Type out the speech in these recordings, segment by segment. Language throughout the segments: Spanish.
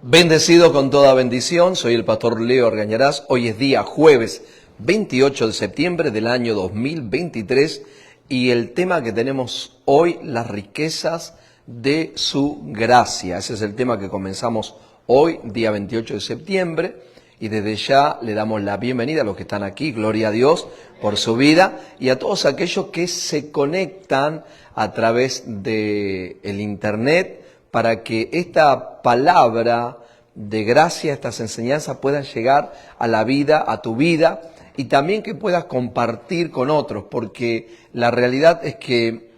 Bendecido con toda bendición, soy el pastor Leo Argañarás. Hoy es día jueves 28 de septiembre del año 2023 y el tema que tenemos hoy, las riquezas de su gracia. Ese es el tema que comenzamos hoy, día 28 de septiembre, y desde ya le damos la bienvenida a los que están aquí, gloria a Dios por su vida, y a todos aquellos que se conectan a través del internet, para que esta palabra de gracia, estas enseñanzas puedan llegar a la vida, a tu vida, y también que puedas compartir con otros, porque la realidad es que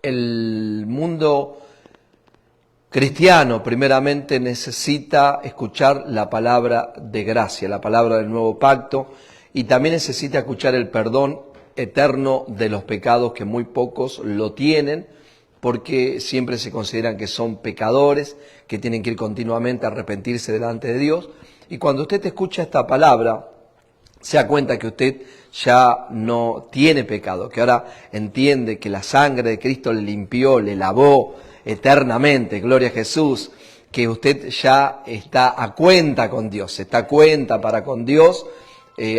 el mundo cristiano primeramente necesita escuchar la palabra de gracia, la palabra del nuevo pacto, y también necesita escuchar el perdón eterno de los pecados, que muy pocos lo tienen, porque siempre se consideran que son pecadores, que tienen que ir continuamente a arrepentirse delante de Dios. Y cuando usted escucha esta palabra, se da cuenta que usted ya no tiene pecado, que ahora entiende que la sangre de Cristo le limpió, le lavó eternamente, gloria a Jesús, que usted ya está a cuenta con Dios, está a cuenta para con Dios,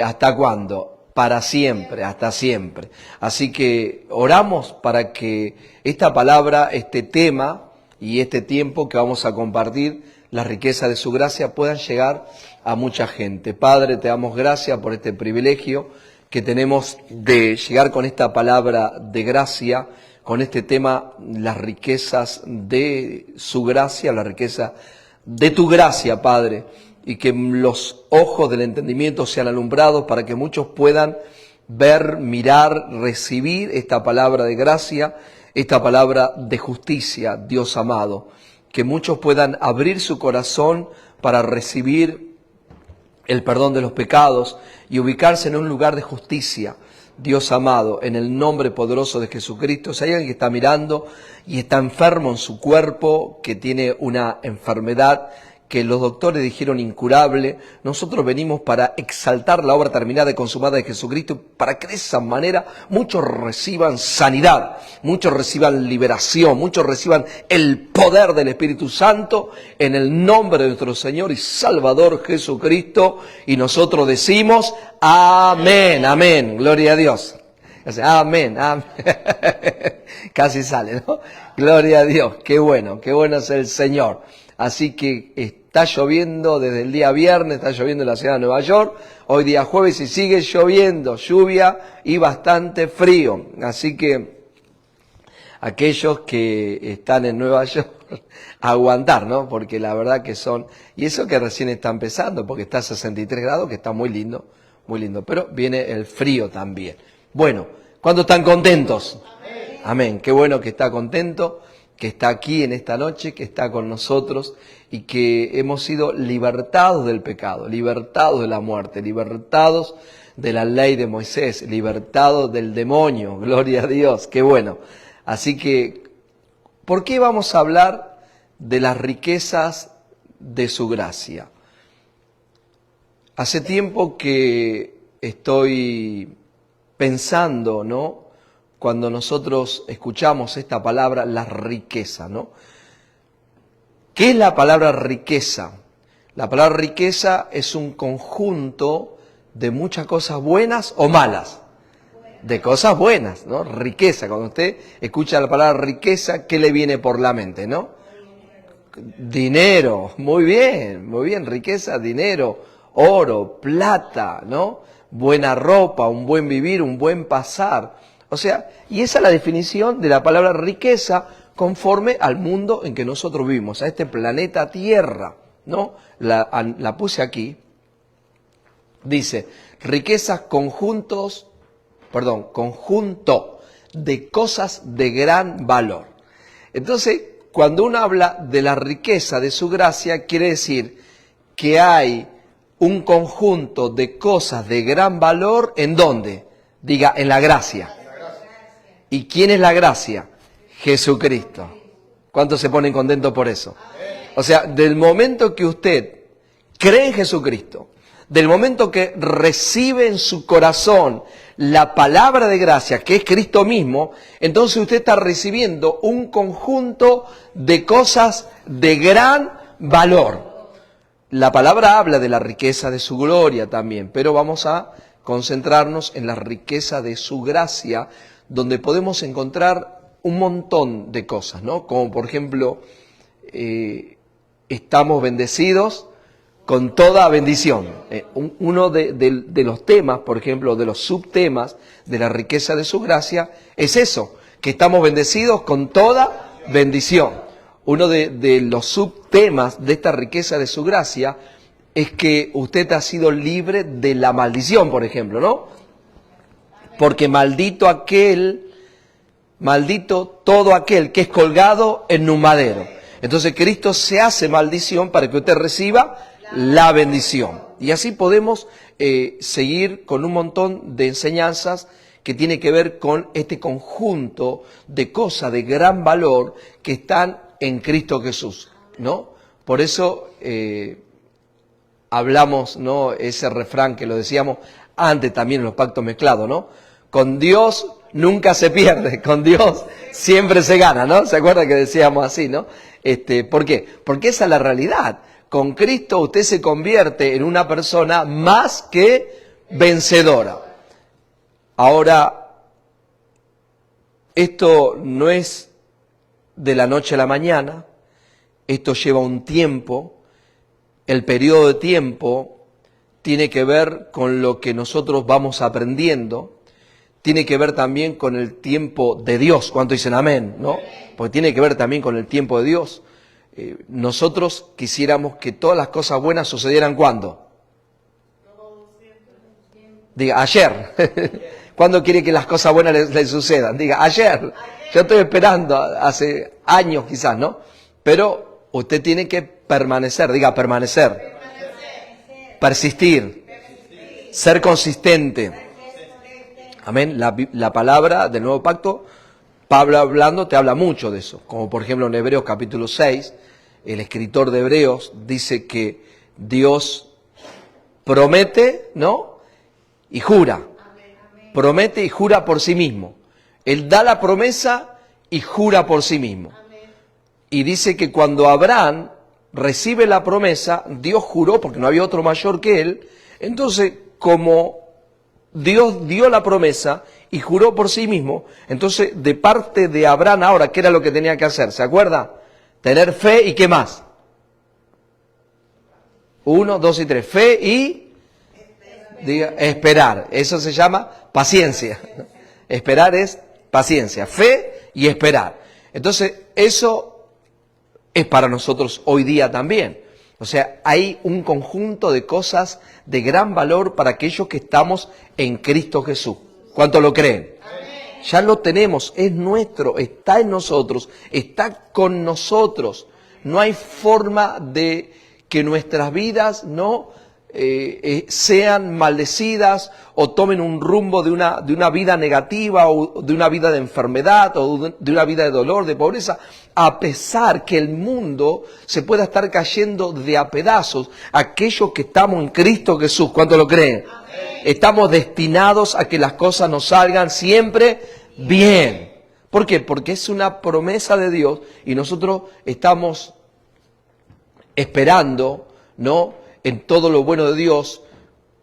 ¿hasta cuándo? Para siempre, hasta siempre. Así que oramos para que esta palabra, este tema y este tiempo que vamos a compartir, la riqueza de su gracia, puedan llegar a mucha gente. Padre, te damos gracias por este privilegio que tenemos de llegar con esta palabra de gracia, con este tema, las riquezas de su gracia, la riqueza de tu gracia, Padre, y que los ojos del entendimiento sean alumbrados para que muchos puedan ver, mirar, recibir esta palabra de gracia, esta palabra de justicia, Dios amado. Que muchos puedan abrir su corazón para recibir el perdón de los pecados y ubicarse en un lugar de justicia, Dios amado, en el nombre poderoso de Jesucristo. Si hay alguien que está mirando y está enfermo en su cuerpo, que tiene una enfermedad que los doctores dijeron incurable, nosotros venimos para exaltar la obra terminada y consumada de Jesucristo, para que de esa manera muchos reciban sanidad, muchos reciban liberación, muchos reciban el poder del Espíritu Santo en el nombre de nuestro Señor y Salvador Jesucristo. Y nosotros decimos amén, amén, gloria a Dios. Amén, amén. Casi sale, ¿no? Gloria a Dios, qué bueno es el Señor. Así que está lloviendo desde el día viernes, está lloviendo en la ciudad de Nueva York, hoy día jueves y sigue lloviendo, lluvia y bastante frío. Así que aquellos que están en Nueva York, aguantar, ¿no? Porque la verdad que son, y eso que recién está empezando, porque está a 63 grados, que está muy lindo, pero viene el frío también. Bueno, ¿cuántos están contentos? Amén. Amén, qué bueno que está contento, que está aquí en esta noche, que está con nosotros y que hemos sido libertados del pecado, libertados de la muerte, libertados de la ley de Moisés, libertados del demonio, gloria a Dios, qué bueno. Así que, ¿por qué vamos a hablar de las riquezas de su gracia? Hace tiempo que estoy pensando, ¿no? Cuando nosotros escuchamos esta palabra, la riqueza, ¿no? ¿Qué es la palabra riqueza? La palabra riqueza es un conjunto de muchas cosas buenas o malas. De cosas buenas, ¿no? Riqueza. Cuando usted escucha la palabra riqueza, ¿qué le viene por la mente, no? Dinero. Muy bien. Riqueza, dinero, oro, plata, ¿no? Buena ropa, un buen vivir, un buen pasar. O sea, y esa es la definición de la palabra riqueza conforme al mundo en que nosotros vivimos, a este planeta Tierra, ¿no? La puse aquí. Dice, riquezas conjunto de cosas de gran valor. Entonces, cuando uno habla de la riqueza de su gracia, quiere decir que hay un conjunto de cosas de gran valor, ¿en dónde? Diga, en la gracia. ¿Y quién es la gracia? Jesucristo. ¿Cuántos se ponen contentos por eso? O sea, del momento que usted cree en Jesucristo, del momento que recibe en su corazón la palabra de gracia, que es Cristo mismo, entonces usted está recibiendo un conjunto de cosas de gran valor. La palabra habla de la riqueza de su gloria también, pero vamos a concentrarnos en la riqueza de su gracia, donde podemos encontrar un montón de cosas, ¿no? Como por ejemplo, estamos bendecidos con toda bendición. Uno de los temas, por ejemplo, de los subtemas de la riqueza de su gracia, es eso, que estamos bendecidos con toda bendición. Uno de los subtemas de esta riqueza de su gracia es que usted ha sido libre de la maldición, por ejemplo, ¿no? Porque maldito todo aquel que es colgado en un madero. Entonces Cristo se hace maldición para que usted reciba la bendición. Y así podemos seguir con un montón de enseñanzas que tiene que ver con este conjunto de cosas de gran valor que están en Cristo Jesús, ¿no? Por eso hablamos, ¿no? Ese refrán que lo decíamos antes también en los pactos mezclados, ¿no? Con Dios nunca se pierde, con Dios siempre se gana, ¿no? ¿Se acuerda que decíamos así, no? ¿Por qué? Porque esa es la realidad. Con Cristo usted se convierte en una persona más que vencedora. Ahora, esto no es de la noche a la mañana, esto lleva un tiempo, el periodo de tiempo tiene que ver con lo que nosotros vamos aprendiendo, tiene que ver también con el tiempo de Dios. ¿Cuánto dicen amén? ¿No? Porque tiene que ver también con el tiempo de Dios. Nosotros quisiéramos que todas las cosas buenas sucedieran ¿cuándo? Diga, ayer. ¿Cuándo quiere que las cosas buenas le sucedan? Diga, ayer. Yo estoy esperando hace años quizás, ¿no? Pero usted tiene que permanecer, diga, permanecer. Persistir. Ser consistente. Amén. La palabra del nuevo pacto, Pablo hablando, te habla mucho de eso. Como por ejemplo en Hebreos capítulo 6, el escritor de Hebreos dice que Dios promete, ¿no? Y jura. Promete y jura por sí mismo. Él da la promesa y jura por sí mismo. Y dice que cuando Abraham recibe la promesa, Dios juró, porque no había otro mayor que él. Entonces, como Dios dio la promesa y juró por sí mismo, entonces de parte de Abraham ahora, ¿qué era lo que tenía que hacer? ¿Se acuerda? Tener fe y ¿qué más? 1, 2 y 3. Fe y diga, esperar. Eso se llama paciencia. Esperar es paciencia. Fe y esperar. Entonces, eso es para nosotros hoy día también. O sea, hay un conjunto de cosas de gran valor para aquellos que estamos en Cristo Jesús. ¿Cuánto lo creen? Amén. Ya lo tenemos, es nuestro, está en nosotros, está con nosotros. No hay forma de que nuestras vidas no sean maldecidas o tomen un rumbo de una vida negativa o de una vida de enfermedad o de una vida de dolor, de pobreza, a pesar que el mundo se pueda estar cayendo de a pedazos. Aquellos que estamos en Cristo Jesús, ¿cuánto lo creen? Amén. Estamos destinados a que las cosas nos salgan siempre bien. ¿Por qué? Porque es una promesa de Dios y nosotros estamos esperando, ¿no?, en todo lo bueno de Dios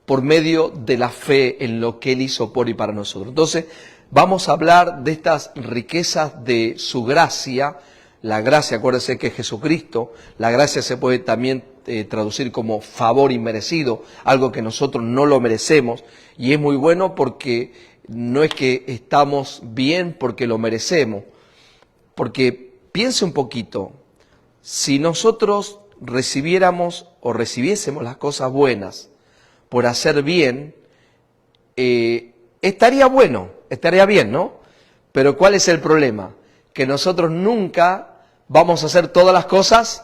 por medio de la fe en lo que Él hizo por y para nosotros. Entonces, vamos a hablar de estas riquezas de su gracia. La gracia, acuérdense que es Jesucristo. La gracia se puede también traducir como favor inmerecido, algo que nosotros no lo merecemos. Y es muy bueno porque no es que estamos bien porque lo merecemos. Porque piense un poquito, si nosotros recibiéramos o recibiésemos las cosas buenas por hacer bien, estaría bueno, estaría bien, ¿no? Pero ¿cuál es el problema? Que nosotros nunca vamos a hacer todas las cosas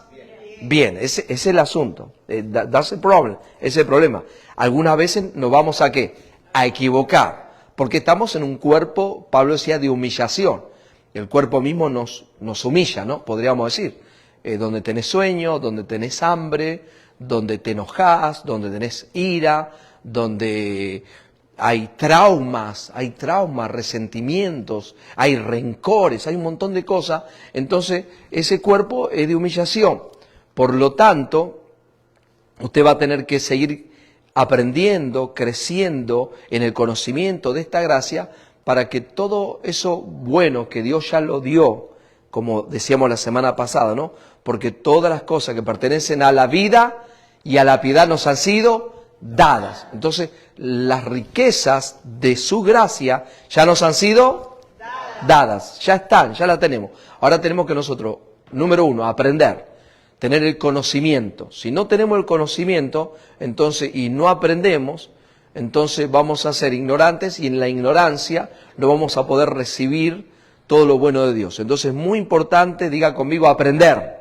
bien. Ese es el asunto. That's the problem. Ese es el problema. Algunas veces nos vamos a ¿qué? A equivocar. Porque estamos en un cuerpo, Pablo decía, de humillación. El cuerpo mismo nos humilla, ¿no? Podríamos decir. Donde tenés sueño, donde tenés hambre, donde te enojás, donde tenés ira, donde hay traumas, resentimientos, hay rencores, hay un montón de cosas. Entonces, ese cuerpo es de humillación. Por lo tanto, Usted va a tener que seguir aprendiendo, creciendo en el conocimiento de esta gracia para que todo eso bueno que Dios ya lo dio, como decíamos la semana pasada, ¿no? Porque todas las cosas que pertenecen a la vida y a la piedad nos han sido dadas. Entonces, las riquezas de su gracia ya nos han sido dadas, ya están, ya las tenemos. Ahora tenemos que nosotros, número uno, aprender, tener el conocimiento. Si no tenemos el conocimiento, entonces, y no aprendemos, entonces vamos a ser ignorantes y en la ignorancia no vamos a poder recibir todo lo bueno de Dios. Entonces es muy importante, diga conmigo, aprender.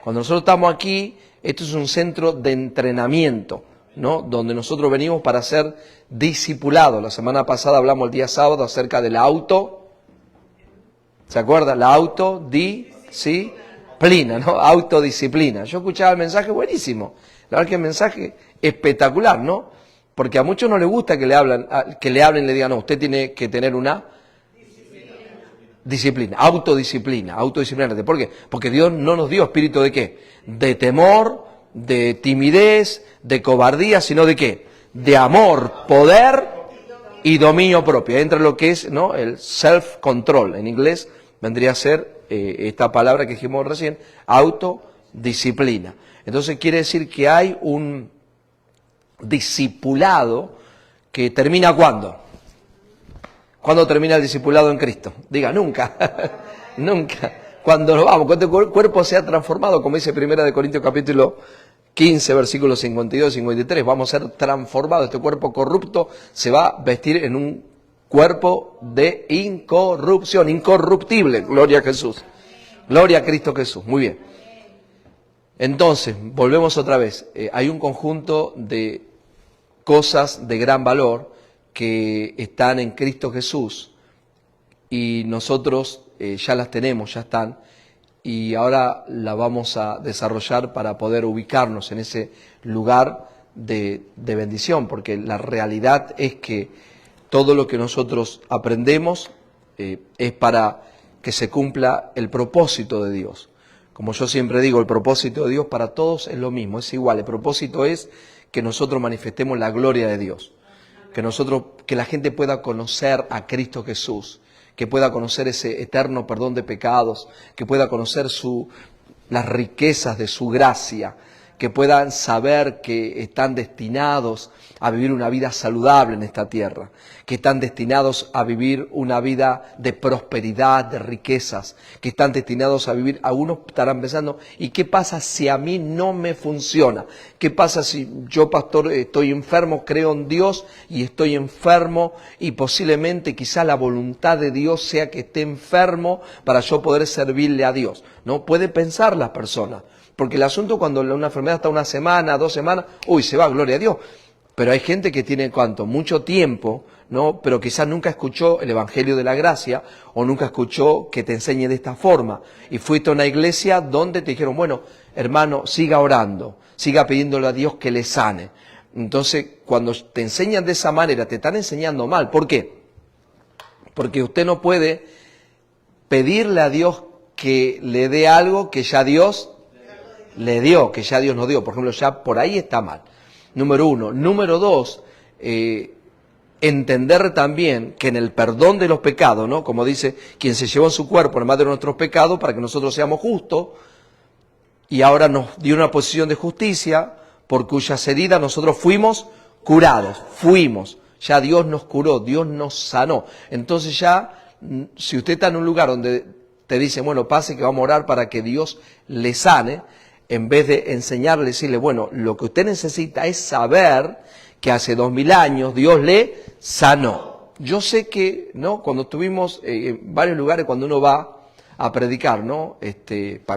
Cuando nosotros estamos aquí, esto es un centro de entrenamiento, ¿no? Donde nosotros venimos para ser discipulados. La semana pasada hablamos el día sábado acerca de la ¿se acuerda? La autodisciplina, ¿no? Autodisciplina. Yo escuchaba el mensaje buenísimo. La verdad que el mensaje espectacular, ¿no? Porque a muchos no les gusta que le hablen y le digan, no, usted tiene que tener una disciplina, autodisciplina. ¿Por qué? Porque Dios no nos dio espíritu de ¿qué? De temor, de timidez, de cobardía, sino de ¿qué? De amor, poder y dominio propio. Entra lo que es, ¿no? El self-control. En inglés vendría a ser esta palabra que dijimos recién, autodisciplina. Entonces quiere decir que hay un discipulado que termina ¿cuándo? ¿Cuándo termina el discipulado en Cristo? Diga, nunca, nunca. Cuando nos vamos, cuando el cuerpo se ha transformado, como dice 1 Corintios capítulo 15, versículos 52 y 53, vamos a ser transformados. Este cuerpo corrupto se va a vestir en un cuerpo de incorrupción, incorruptible. Gloria a Jesús. Gloria a Cristo Jesús. Muy bien. Entonces, volvemos otra vez. Hay un conjunto de cosas de gran valor que están en Cristo Jesús y nosotros ya las tenemos, ya están, y ahora la vamos a desarrollar para poder ubicarnos en ese lugar de bendición, porque la realidad es que todo lo que nosotros aprendemos es para que se cumpla el propósito de Dios. Como yo siempre digo, el propósito de Dios para todos es lo mismo, es igual. El propósito es que nosotros manifestemos la gloria de Dios. Que la gente pueda conocer a Cristo Jesús, que pueda conocer ese eterno perdón de pecados, que pueda conocer las riquezas de su gracia, que puedan saber que están destinados a vivir una vida saludable en esta tierra, que están destinados a vivir una vida de prosperidad, de riquezas, que están destinados a vivir. Algunos estarán pensando, ¿y qué pasa si a mí no me funciona? ¿Qué pasa si yo, pastor, estoy enfermo, creo en Dios y estoy enfermo y posiblemente quizá la voluntad de Dios sea que esté enfermo para yo poder servirle a Dios? ¿No? Puede pensar la persona. Porque el asunto cuando una enfermedad está 1 semana, 2 semanas, se va, gloria a Dios. Pero hay gente que tiene, ¿cuánto? Mucho tiempo, ¿no? Pero quizás nunca escuchó el Evangelio de la Gracia o nunca escuchó que te enseñe de esta forma. Y fuiste a una iglesia donde te dijeron, bueno, hermano, siga orando, siga pidiéndole a Dios que le sane. Entonces, cuando te enseñan de esa manera, te están enseñando mal. ¿Por qué? Porque usted no puede pedirle a Dios que le dé algo que ya Dios le dio, que ya Dios nos dio. Por ejemplo, ya por ahí está mal. Número 1. Número 2, entender también que en el perdón de los pecados, ¿no? Como dice, quien se llevó en su cuerpo el más de nuestros pecados para que nosotros seamos justos, y ahora nos dio una posición de justicia, por cuyas heridas nosotros fuimos curados. Ya Dios nos curó, Dios nos sanó. Entonces ya, si usted está en un lugar donde te dice, bueno, pase que vamos a orar para que Dios le sane, en vez de enseñarle, decirle, bueno, lo que usted necesita es saber que hace 2000 años Dios le sanó. Yo sé que, ¿no? Cuando estuvimos en varios lugares, cuando uno va a predicar, ¿no?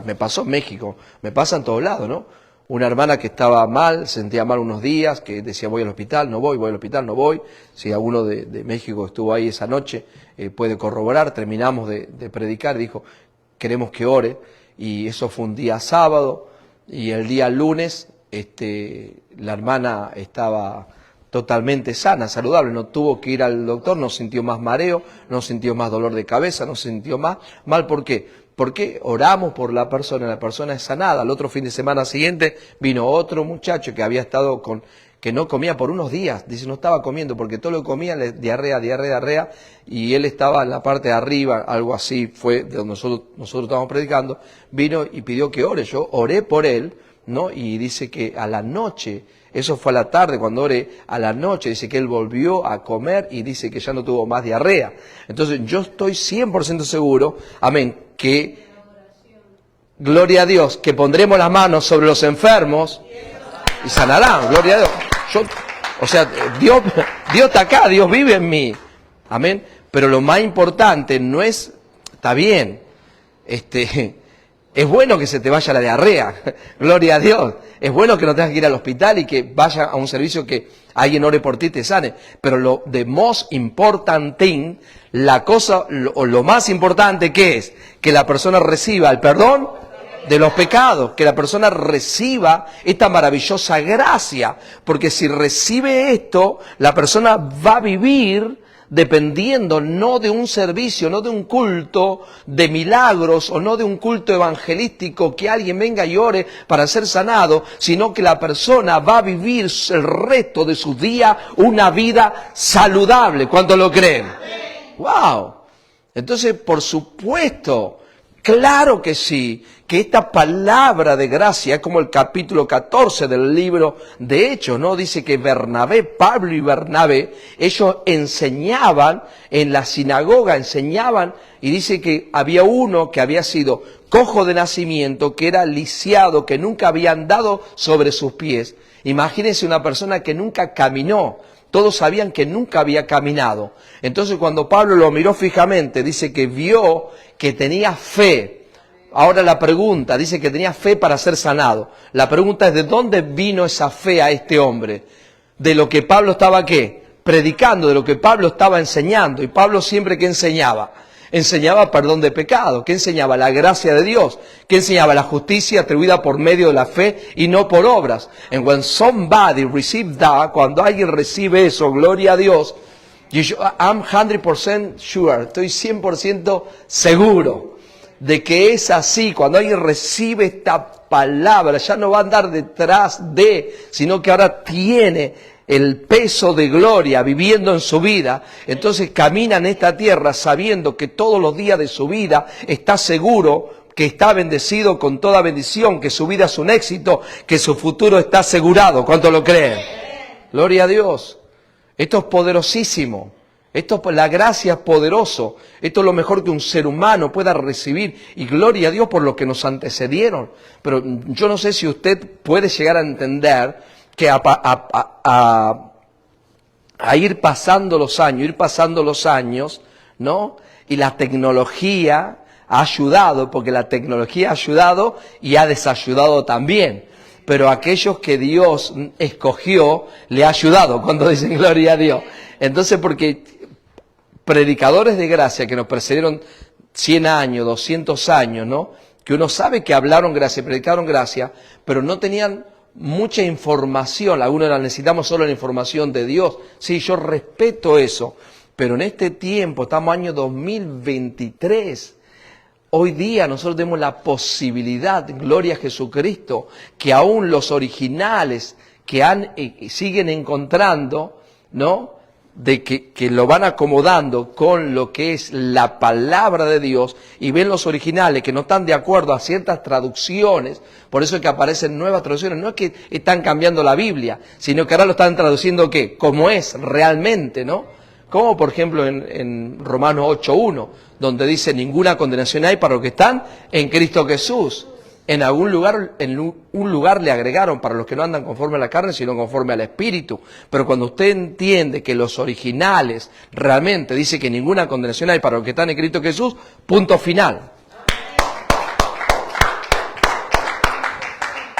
Me pasó en México, me pasa en todos lados, ¿no? Una hermana que estaba mal, sentía mal unos días, que decía voy al hospital, no voy al hospital, no voy. Si alguno de México estuvo ahí esa noche, puede corroborar. Terminamos de predicar, dijo, queremos que ore. Y eso fue un día sábado. Y el día lunes, la hermana estaba totalmente sana, saludable, no tuvo que ir al doctor, no sintió más mareo, no sintió más dolor de cabeza, no sintió más mal. ¿Por qué? ¿Por qué? Oramos por la persona es sanada. El otro fin de semana siguiente vino otro muchacho que había estado que no comía por unos días. Dice, no estaba comiendo porque todo lo que comía, diarrea, y él estaba en la parte de arriba, algo así fue de donde nosotros estábamos predicando. Vino y pidió que ore. Yo oré por él, ¿no? Y dice que a la noche, eso fue a la tarde cuando oré, a la noche dice que él volvió a comer y dice que ya no tuvo más diarrea. Entonces yo estoy 100% seguro, amén, que, gloria a Dios, que pondremos las manos sobre los enfermos y sanarán, gloria a Dios. Dios está acá, Dios vive en mí, amén. Pero lo más importante no es, está bien, es bueno que se te vaya la diarrea, gloria a Dios. Es bueno que no tengas que ir al hospital y que vaya a un servicio que alguien ore por ti y te sane. Pero lo the most important thing, lo más importante que es que la persona reciba el perdón de los pecados, que la persona reciba esta maravillosa gracia. Porque si recibe esto, la persona va a vivir dependiendo no de un servicio, no de un culto de milagros o no de un culto evangelístico que alguien venga y ore para ser sanado, sino que la persona va a vivir el resto de sus días una vida saludable. ¿Cuántos lo creen? ¡Wow! Entonces, por supuesto, claro que sí, que esta palabra de gracia es como el capítulo 14 del libro de Hechos, ¿no? Dice que Pablo y Bernabé, ellos enseñaban en la sinagoga, y dice que había uno que había sido cojo de nacimiento, que era lisiado, que nunca había andado sobre sus pies. Imagínense una persona que nunca caminó. Todos sabían que nunca había caminado. Entonces cuando Pablo lo miró fijamente, dice que vio que tenía fe. Ahora la pregunta, dice que tenía fe para ser sanado. La pregunta es, ¿de dónde vino esa fe a este hombre? De lo que Pablo estaba, ¿qué? Predicando, de lo que Pablo estaba enseñando. Y Pablo siempre, ¿qué enseñaba? Enseñaba perdón de pecado. ¿Qué enseñaba? La gracia de Dios. ¿Qué enseñaba? La justicia atribuida por medio de la fe y no por obras. And when somebody receives that, cuando alguien recibe eso, gloria a Dios, I'm 100% sure, estoy 100% seguro de que es así. Cuando alguien recibe esta palabra, ya no va a andar detrás sino que ahora tiene el peso de gloria viviendo en su vida. Entonces camina en esta tierra sabiendo que todos los días de su vida está seguro, que está bendecido con toda bendición, que su vida es un éxito, que su futuro está asegurado. ¿Cuánto lo creen? Gloria a Dios. Esto es poderosísimo. La gracia es poderoso. Esto es lo mejor que un ser humano pueda recibir. Y gloria a Dios por lo que nos antecedieron. Pero yo no sé si usted puede llegar a entender que a ir pasando los años, ¿no? Y la tecnología ha ayudado, porque la tecnología ha ayudado y ha desayudado también. Pero aquellos que Dios escogió, le ha ayudado, cuando dicen gloria a Dios. Entonces, porque predicadores de gracia que nos precedieron 100 años, 200 años, ¿no? Que uno sabe que hablaron gracia, predicaron gracia, pero no tenían mucha información. Algunos necesitamos solo la información de Dios. Sí, yo respeto eso, pero en este tiempo, estamos año 2023, hoy día nosotros tenemos la posibilidad, gloria a Jesucristo, que aún los originales que siguen encontrando, ¿no? De que lo van acomodando con lo que es la palabra de Dios, y ven los originales que no están de acuerdo a ciertas traducciones. Por eso es que aparecen nuevas traducciones. No es que están cambiando la Biblia, sino que ahora lo están traduciendo, ¿qué? Como es realmente, ¿no? Como por ejemplo en Romanos 8:1, donde dice: ninguna condenación hay para los que están en Cristo Jesús. En un lugar le agregaron: para los que no andan conforme a la carne, sino conforme al Espíritu. Pero cuando usted entiende que los originales realmente dice que ninguna condenación hay para los que están en Cristo Jesús, punto final.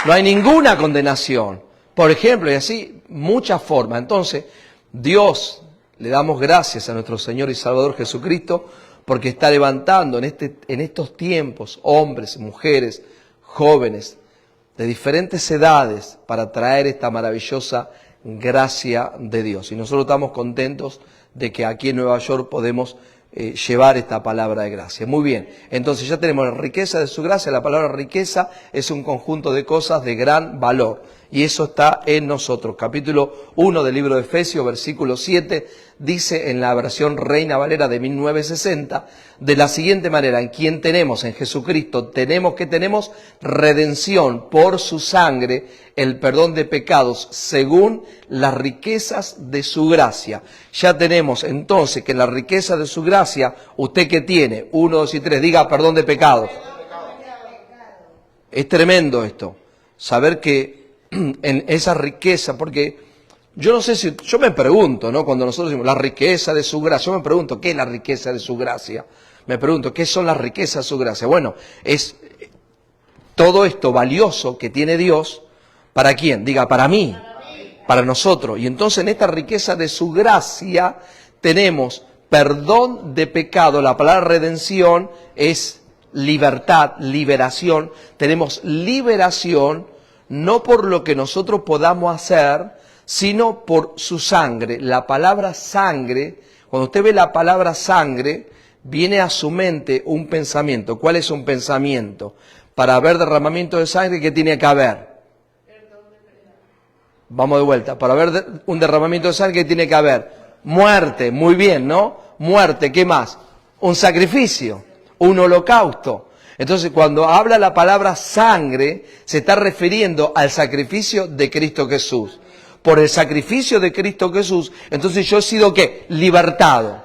No hay ninguna condenación. Por ejemplo, y así, muchas formas. Entonces, Dios, le damos gracias a nuestro Señor y Salvador Jesucristo, porque está levantando en estos tiempos hombres, mujeres, jóvenes de diferentes edades para traer esta maravillosa gracia de Dios. Y nosotros estamos contentos de que aquí en Nueva York podemos llevar esta palabra de gracia. Muy bien, entonces ya tenemos la riqueza de su gracia. La palabra riqueza es un conjunto de cosas de gran valor y eso está en nosotros. Capítulo 1 del libro de Efesios, versículo 7, dice en la versión Reina Valera de 1960, de la siguiente manera: en quien tenemos, en Jesucristo, tenemos redención por su sangre, el perdón de pecados, según las riquezas de su gracia. Ya tenemos entonces que la riqueza de su gracia, usted que tiene, 1, 2 y 3, diga perdón de pecados. Es tremendo esto, saber que en esa riqueza, porque yo no sé si, yo me pregunto, ¿no? Cuando nosotros decimos la riqueza de su gracia, yo me pregunto, ¿qué es la riqueza de su gracia? Me pregunto, ¿qué son las riquezas de su gracia? Bueno, es todo esto valioso que tiene Dios, ¿para quién? Diga, para mí, para nosotros. Y entonces en esta riqueza de su gracia tenemos perdón de pecado. La palabra redención es libertad, liberación. Tenemos liberación no por lo que nosotros podamos hacer, sino por su sangre. La palabra sangre, cuando usted ve la palabra sangre, viene a su mente un pensamiento. ¿Cuál es un pensamiento? Para haber derramamiento de sangre, ¿qué tiene que haber? Vamos de vuelta. Para haber un derramamiento de sangre, ¿qué tiene que haber? Muerte. Muy bien, ¿no? Muerte. ¿Qué más? Un sacrificio, un holocausto. Entonces, cuando habla la palabra sangre, se está refiriendo al sacrificio de Cristo Jesús. Por el sacrificio de Cristo Jesús, entonces yo he sido, ¿qué? Libertado.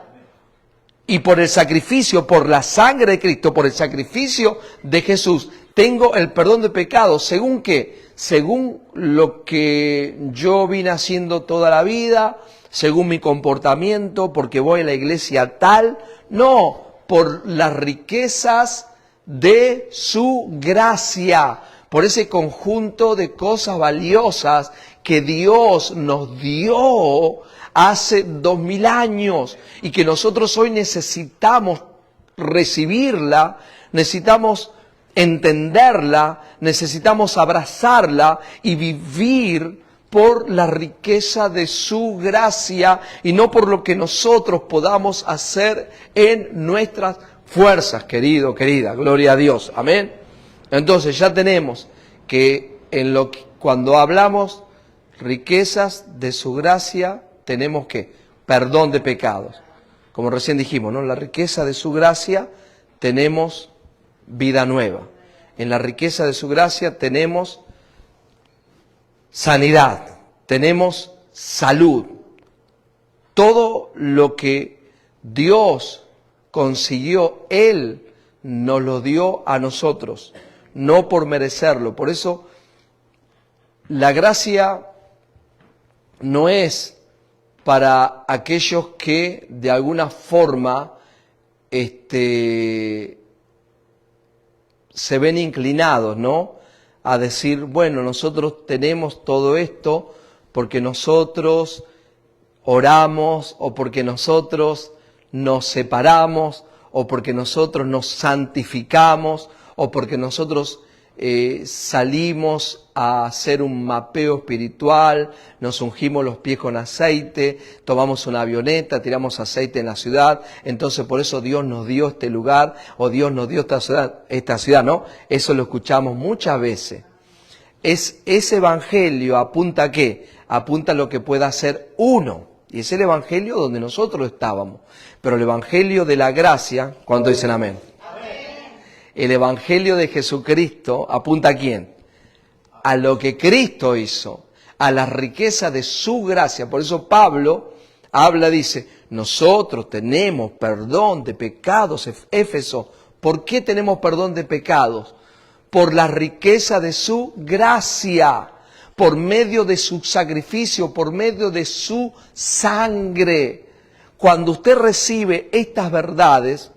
Y por el sacrificio, por la sangre de Cristo, por el sacrificio de Jesús, tengo el perdón de pecados. ¿Según qué? Según lo que yo vine haciendo toda la vida, según mi comportamiento, porque voy a la iglesia tal. No, por las riquezas de su gracia, por ese conjunto de cosas valiosas que Dios nos dio hace 2000 años y que nosotros hoy necesitamos recibirla, necesitamos entenderla, necesitamos abrazarla y vivir por la riqueza de su gracia y no por lo que nosotros podamos hacer en nuestras fuerzas, querido, querida, gloria a Dios, amén. Entonces ya tenemos que cuando hablamos riquezas de su gracia, tenemos que perdón de pecados. Como recién dijimos, ¿no? La riqueza de su gracia tenemos vida nueva. En la riqueza de su gracia tenemos sanidad, tenemos salud. Todo lo que Dios consiguió, Él nos lo dio a nosotros, no por merecerlo. Por eso la gracia no es para aquellos que de alguna forma se ven inclinados, ¿no? A decir, bueno, nosotros tenemos todo esto porque nosotros oramos o porque nosotros nos separamos o porque nosotros nos santificamos o porque nosotros salimos a hacer un mapeo espiritual, nos ungimos los pies con aceite, tomamos una avioneta, tiramos aceite en la ciudad, entonces por eso Dios nos dio este lugar o Dios nos dio esta ciudad, ¿no? Eso lo escuchamos muchas veces. Ese evangelio apunta a ¿qué? Apunta a lo que pueda hacer uno. Y es el evangelio donde nosotros estábamos. Pero el evangelio de la gracia, ¿cuánto dicen amén? El evangelio de Jesucristo apunta ¿a quién? A lo que Cristo hizo, a la riqueza de su gracia. Por eso Pablo habla, dice, nosotros tenemos perdón de pecados, Éfeso. ¿Por qué tenemos perdón de pecados? Por la riqueza de su gracia, por medio de su sacrificio, por medio de su sangre. Cuando usted recibe estas verdades,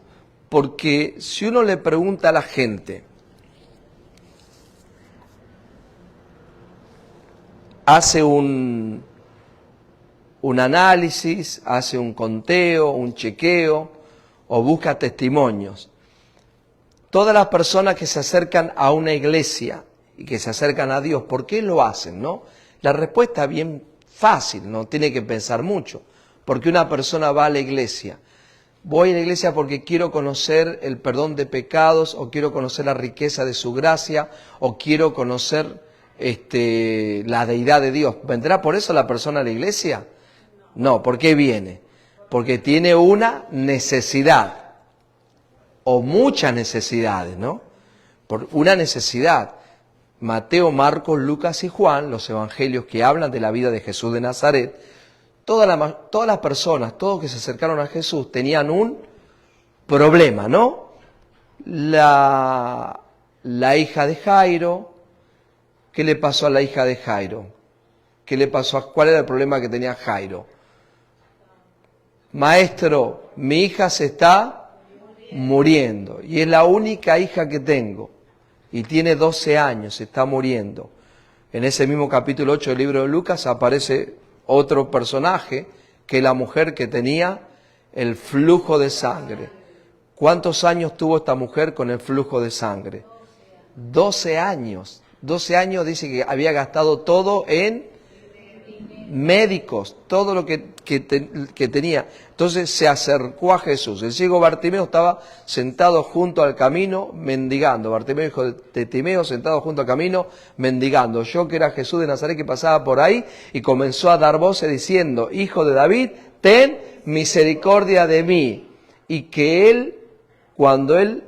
porque si uno le pregunta a la gente, hace un análisis, hace un conteo, un chequeo o busca testimonios, todas las personas que se acercan a una iglesia y que se acercan a Dios, ¿por qué lo hacen, no? La respuesta es bien fácil, no tiene que pensar mucho. Porque una persona va a la iglesia, voy a la iglesia porque quiero conocer el perdón de pecados, o quiero conocer la riqueza de su gracia, o quiero conocer la deidad de Dios. ¿Vendrá por eso la persona a la iglesia? No, ¿por qué viene? Porque tiene una necesidad, o muchas necesidades, ¿no? Por una necesidad. Mateo, Marcos, Lucas y Juan, los evangelios que hablan de la vida de Jesús de Nazaret, todas las personas, todos que se acercaron a Jesús, tenían un problema, ¿no? La hija de Jairo, ¿qué le pasó a la hija de Jairo? ¿Qué le pasó? ¿Cuál era el problema que tenía Jairo? Maestro, mi hija se está muriendo y es la única hija que tengo y tiene 12 años, se está muriendo. En ese mismo capítulo 8 del libro de Lucas aparece otro personaje, que es la mujer que tenía el flujo de sangre. ¿Cuántos años tuvo esta mujer con el flujo de sangre? 12 años. 12 años dice que había gastado todo en médicos, todo lo que tenía. Entonces se acercó a Jesús. El ciego Bartimeo estaba sentado junto al camino mendigando. Bartimeo, hijo de Timeo, sentado junto al camino mendigando. Yo, que era Jesús de Nazaret, que pasaba por ahí, y comenzó a dar voces diciendo: Hijo de David, ten misericordia de mí. Y que él, cuando él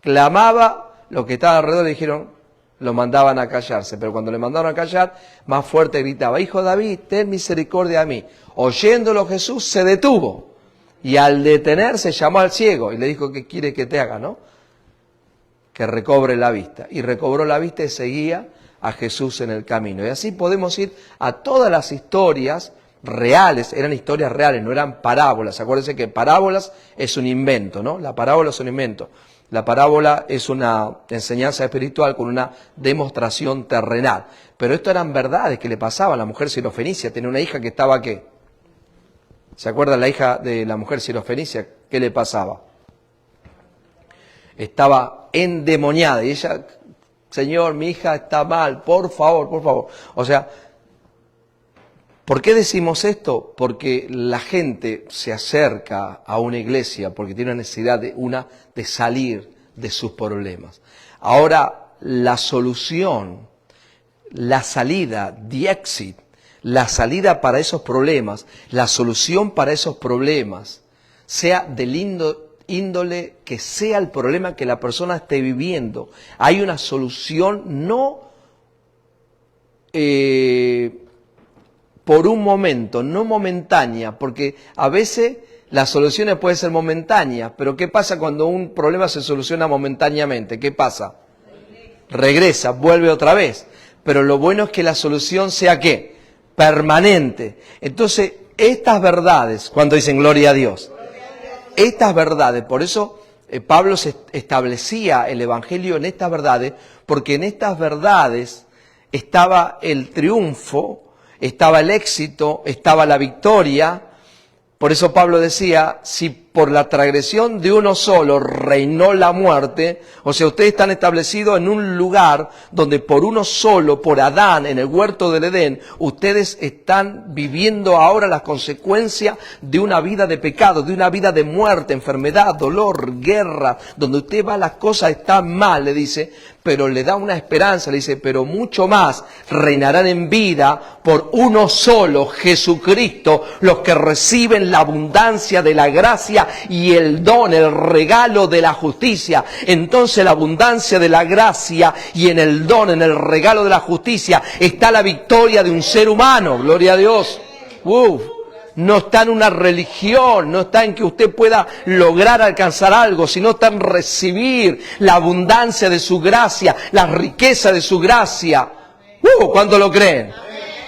clamaba, los que estaban alrededor le dijeron, lo mandaban a callarse, pero cuando le mandaron a callar, más fuerte gritaba: Hijo de David, ten misericordia de mí. Oyéndolo Jesús se detuvo, y al detenerse llamó al ciego y le dijo: ¿qué quiere que te haga, no? Que recobre la vista. Y recobró la vista y seguía a Jesús en el camino. Y así podemos ir a todas las historias reales, eran historias reales, no eran parábolas. Acuérdense que parábolas es un invento, ¿no? La parábola es un invento. La parábola es una enseñanza espiritual con una demostración terrenal. Pero esto eran verdades que le pasaban. La mujer sirofenicia tenía una hija que estaba, ¿qué? ¿Se acuerdan la hija de la mujer sirofenicia? ¿Qué le pasaba? Estaba endemoniada y ella: Señor, mi hija está mal, por favor, por favor. O sea, ¿por qué decimos esto? Porque la gente se acerca a una iglesia porque tiene una necesidad de salir de sus problemas. Ahora, la solución, la salida, the exit, la salida para esos problemas, la solución para esos problemas, sea del índole que sea el problema que la persona esté viviendo. Hay una solución no por un momento, no momentánea, porque a veces las soluciones pueden ser momentáneas, pero ¿qué pasa cuando un problema se soluciona momentáneamente? ¿Qué pasa? Regresa, vuelve otra vez. Pero lo bueno es que la solución sea ¿qué? Permanente. Entonces, estas verdades, cuando dicen gloria a Dios, estas verdades, por eso Pablo se establecía el Evangelio en estas verdades, porque en estas verdades estaba el triunfo, estaba el éxito, estaba la victoria. Por eso Pablo decía: si por la transgresión de uno solo reinó la muerte, o sea, ustedes están establecidos en un lugar donde por uno solo, por Adán, en el huerto del Edén, ustedes están viviendo ahora las consecuencias de una vida de pecado, de una vida de muerte, enfermedad, dolor, guerra, donde usted va, las cosas están mal, le dice, pero le da una esperanza, le dice: pero mucho más reinarán en vida por uno solo, Jesucristo, los que reciben la abundancia de la gracia y el don, el regalo de la justicia. Entonces la abundancia de la gracia y en el don, en el regalo de la justicia, está la victoria de un ser humano. Gloria a Dios. No está en una religión, no está en que usted pueda lograr alcanzar algo, sino está en recibir la abundancia de su gracia, la riqueza de su gracia. ¿Cuánto lo creen?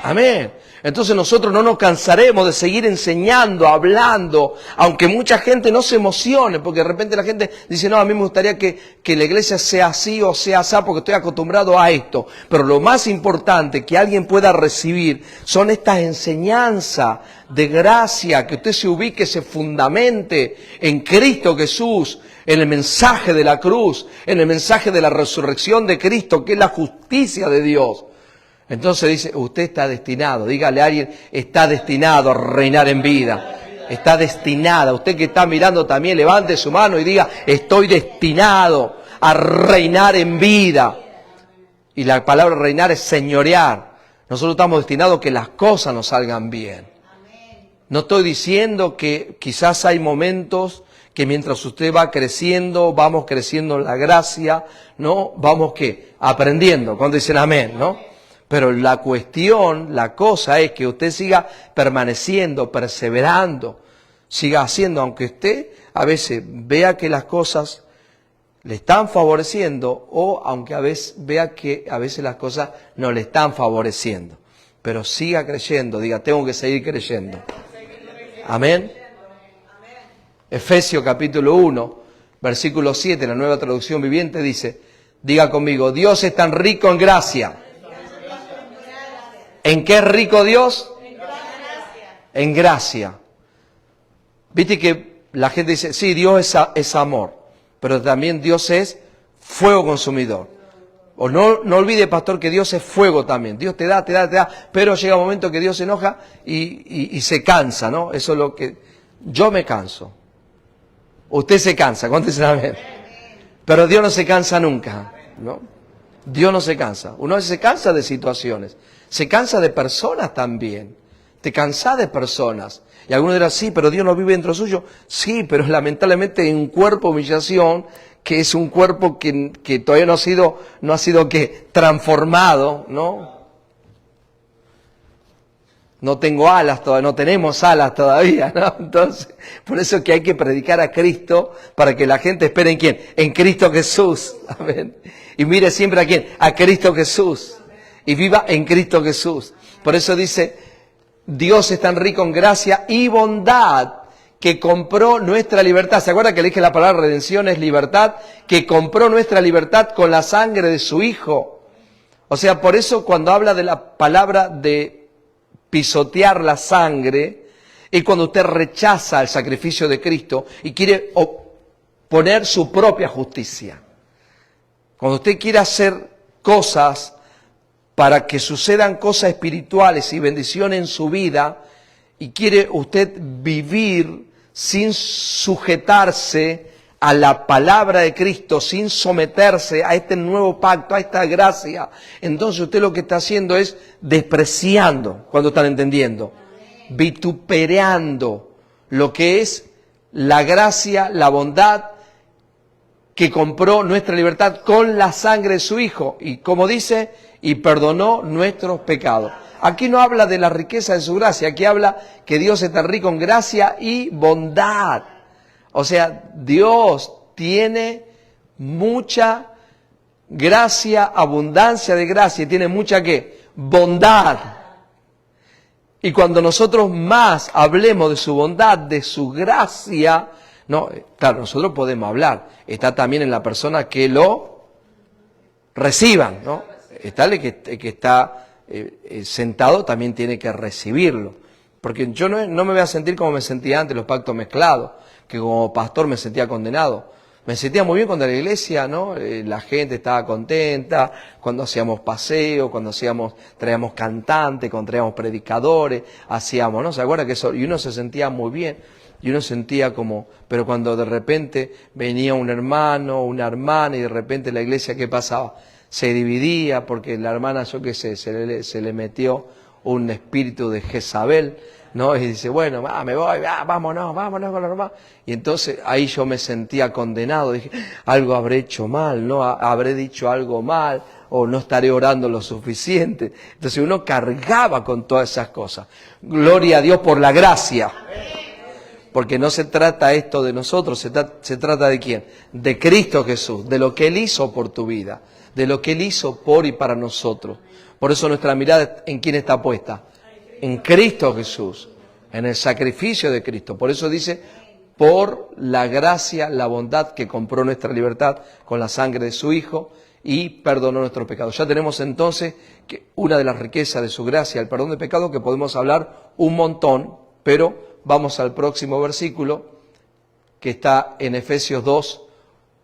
Amén. Entonces nosotros no nos cansaremos de seguir enseñando, hablando, aunque mucha gente no se emocione, porque de repente la gente dice: no, a mí me gustaría que la iglesia sea así o sea así, porque estoy acostumbrado a esto. Pero lo más importante que alguien pueda recibir son estas enseñanzas de gracia, que usted se ubique, se fundamente en Cristo Jesús, en el mensaje de la cruz, en el mensaje de la resurrección de Cristo, que es la justicia de Dios. Entonces dice: usted está destinado, dígale a alguien, está destinado a reinar en vida. Está destinada. Usted que está mirando también, levante su mano y diga, estoy destinado a reinar en vida. Y la palabra reinar es señorear. Nosotros estamos destinados a que las cosas nos salgan bien. No estoy diciendo que quizás hay momentos que mientras usted va creciendo, vamos creciendo en la gracia, ¿no? Vamos, ¿qué? Aprendiendo, cuando dicen amén, ¿no? Pero la cuestión, la cosa es que usted siga permaneciendo, perseverando, siga haciendo, aunque usted a veces vea que las cosas le están favoreciendo o aunque a veces vea que a veces las cosas no le están favoreciendo. Pero siga creyendo, diga, tengo que seguir creyendo. Amén. Efesios capítulo 1, versículo 7, la Nueva Traducción Viviente dice, diga conmigo, Dios es tan rico en gracia. ¿En qué es rico Dios? En gracia. Viste que la gente dice, sí, Dios es amor, pero también Dios es fuego consumidor. O no olvide, pastor, que Dios es fuego también. Dios te da, pero llega un momento que Dios se enoja y se cansa, ¿no? Eso es lo que... Yo me canso. Usted se cansa, cuéntese amén. Pero Dios no se cansa nunca, ¿no? Dios no se cansa. Uno se cansa de situaciones. Se cansa de personas también. Te cansás de personas. Y algunos dirán, sí, pero Dios no vive dentro suyo. Sí, pero lamentablemente hay un cuerpo de humillación, que es un cuerpo que todavía no ha sido ¿qué? Transformado, ¿no? No tengo alas todavía, no tenemos alas todavía, ¿no? Entonces, por eso es que hay que predicar a Cristo para que la gente espere en ¿quién? En Cristo Jesús. Amén. Y mire siempre a quién, a Cristo Jesús. Y viva en Cristo Jesús. Por eso dice, Dios es tan rico en gracia y bondad que compró nuestra libertad. ¿Se acuerda que le dije la palabra redención es libertad? Que compró nuestra libertad con la sangre de su Hijo. O sea, por eso cuando habla de la palabra de pisotear la sangre, es cuando usted rechaza el sacrificio de Cristo y quiere poner su propia justicia. Cuando usted quiere hacer cosas para que sucedan cosas espirituales y bendiciones en su vida, y quiere usted vivir sin sujetarse a la palabra de Cristo, sin someterse a este nuevo pacto, a esta gracia, entonces usted lo que está haciendo es despreciando, cuando están entendiendo, vituperando lo que es la gracia, la bondad que compró nuestra libertad con la sangre de su Hijo. Y como dice, y perdonó nuestros pecados. Aquí no habla de la riqueza de su gracia, aquí habla que Dios es tan rico en gracia y bondad. O sea, Dios tiene mucha gracia, abundancia de gracia, y tiene mucha ¿qué? Bondad. Y cuando nosotros más hablemos de su bondad, de su gracia, no, claro, nosotros podemos hablar, está también en la persona que lo reciban, ¿no? Está el que está sentado también tiene que recibirlo. Porque yo no me voy a sentir como me sentía antes, los pactos mezclados, que como pastor me sentía condenado. Me sentía muy bien cuando la iglesia, ¿no? La gente estaba contenta, cuando hacíamos paseos, cuando traíamos cantantes, cuando traíamos predicadores, hacíamos, ¿no? ¿Se acuerda que eso? Y uno se sentía muy bien, y uno sentía como, pero cuando de repente venía un hermano, una hermana, y de repente la iglesia, ¿qué pasaba? Se dividía porque la hermana, yo qué sé, se le metió un espíritu de Jezabel, ¿no? Y dice, bueno, me voy, vámonos con la hermana. Y entonces ahí yo me sentía condenado, dije, algo habré hecho mal, ¿no? Habré dicho algo mal, o no estaré orando lo suficiente. Entonces uno cargaba con todas esas cosas. Gloria a Dios por la gracia. Porque no se trata esto de nosotros, se trata de quién, de Cristo Jesús, de lo que Él hizo por tu vida, de lo que Él hizo por y para nosotros. Por eso nuestra mirada, ¿en quién está puesta? En Cristo Jesús, en el sacrificio de Cristo. Por eso dice, por la gracia, la bondad que compró nuestra libertad con la sangre de su Hijo y perdonó nuestros pecados. Ya tenemos entonces que una de las riquezas de su gracia, el perdón de pecados, que podemos hablar un montón, pero vamos al próximo versículo, que está en Efesios 2,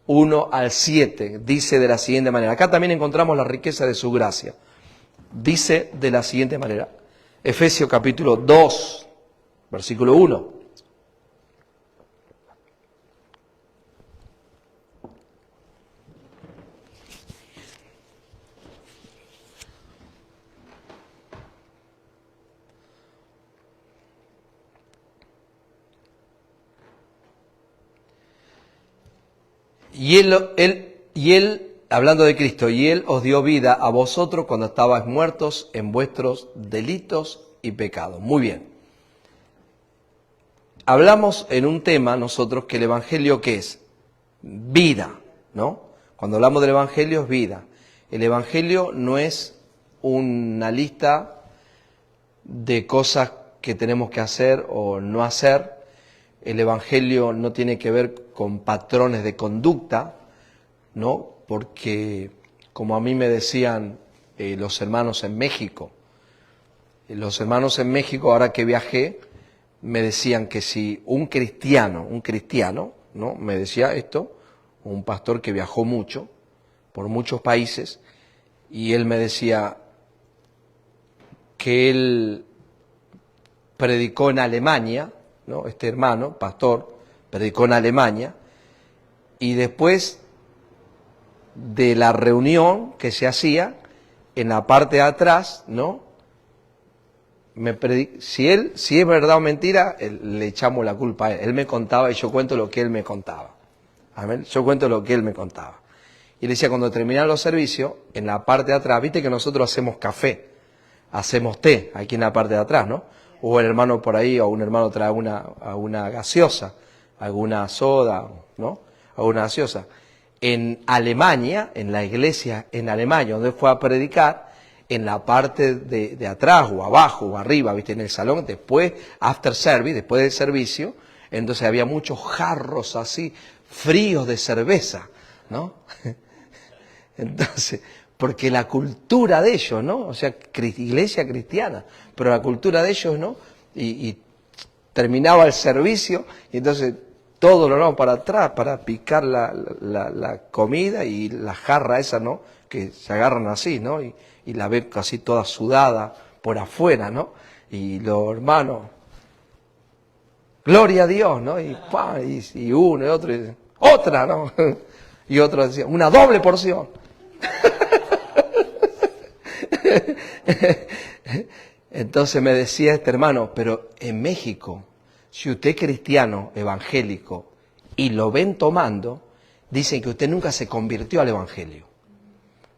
1 al 7. Dice de la siguiente manera. Acá también encontramos la riqueza de su gracia. Dice de la siguiente manera. Efesios capítulo 2, versículo 1. hablando de Cristo, y Él os dio vida a vosotros cuando estabais muertos en vuestros delitos y pecados. Muy bien. Hablamos en un tema nosotros que el Evangelio, ¿qué es? Vida, ¿no? Cuando hablamos del Evangelio es vida. El Evangelio no es una lista de cosas que tenemos que hacer o no hacer. El Evangelio no tiene que ver con patrones de conducta, ¿no? Porque, como a mí me decían los hermanos en México, ahora que viajé, me decían que si un cristiano, ¿no? Me decía esto, un pastor que viajó mucho, por muchos países, y él me decía que él predicó en Alemania, ¿no? Este hermano, pastor, predicó en Alemania, y después de la reunión que se hacía, en la parte de atrás, ¿no? Si es verdad o mentira, le echamos la culpa a él. Él me contaba y yo cuento lo que él me contaba. Amén. Yo cuento lo que él me contaba. Y le decía, cuando terminaban los servicios, en la parte de atrás, viste que nosotros hacemos café, hacemos té, aquí en la parte de atrás, ¿no? O el hermano por ahí, o un hermano trae alguna gaseosa, alguna soda, ¿no? Alguna gaseosa. En Alemania, en la iglesia en Alemania, donde fue a predicar, en la parte de atrás, o abajo, o arriba, viste, en el salón, después, after service, después del servicio, entonces había muchos jarros así, fríos de cerveza, ¿no? Entonces, porque la cultura de ellos, ¿no? O sea, iglesia cristiana, pero la cultura de ellos, ¿no? Y terminaba el servicio, y entonces todos lo vamos para atrás para picar la comida y la jarra esa, ¿no? Que se agarran así, ¿no? Y la ven casi toda sudada por afuera, ¿no? Y los hermanos, gloria a Dios, ¿no? Y uno y otro, y otra, ¿no? Y otro decía, una doble porción. Entonces me decía este hermano, pero en México, si usted es cristiano, evangélico, y lo ven tomando, dicen que usted nunca se convirtió al evangelio.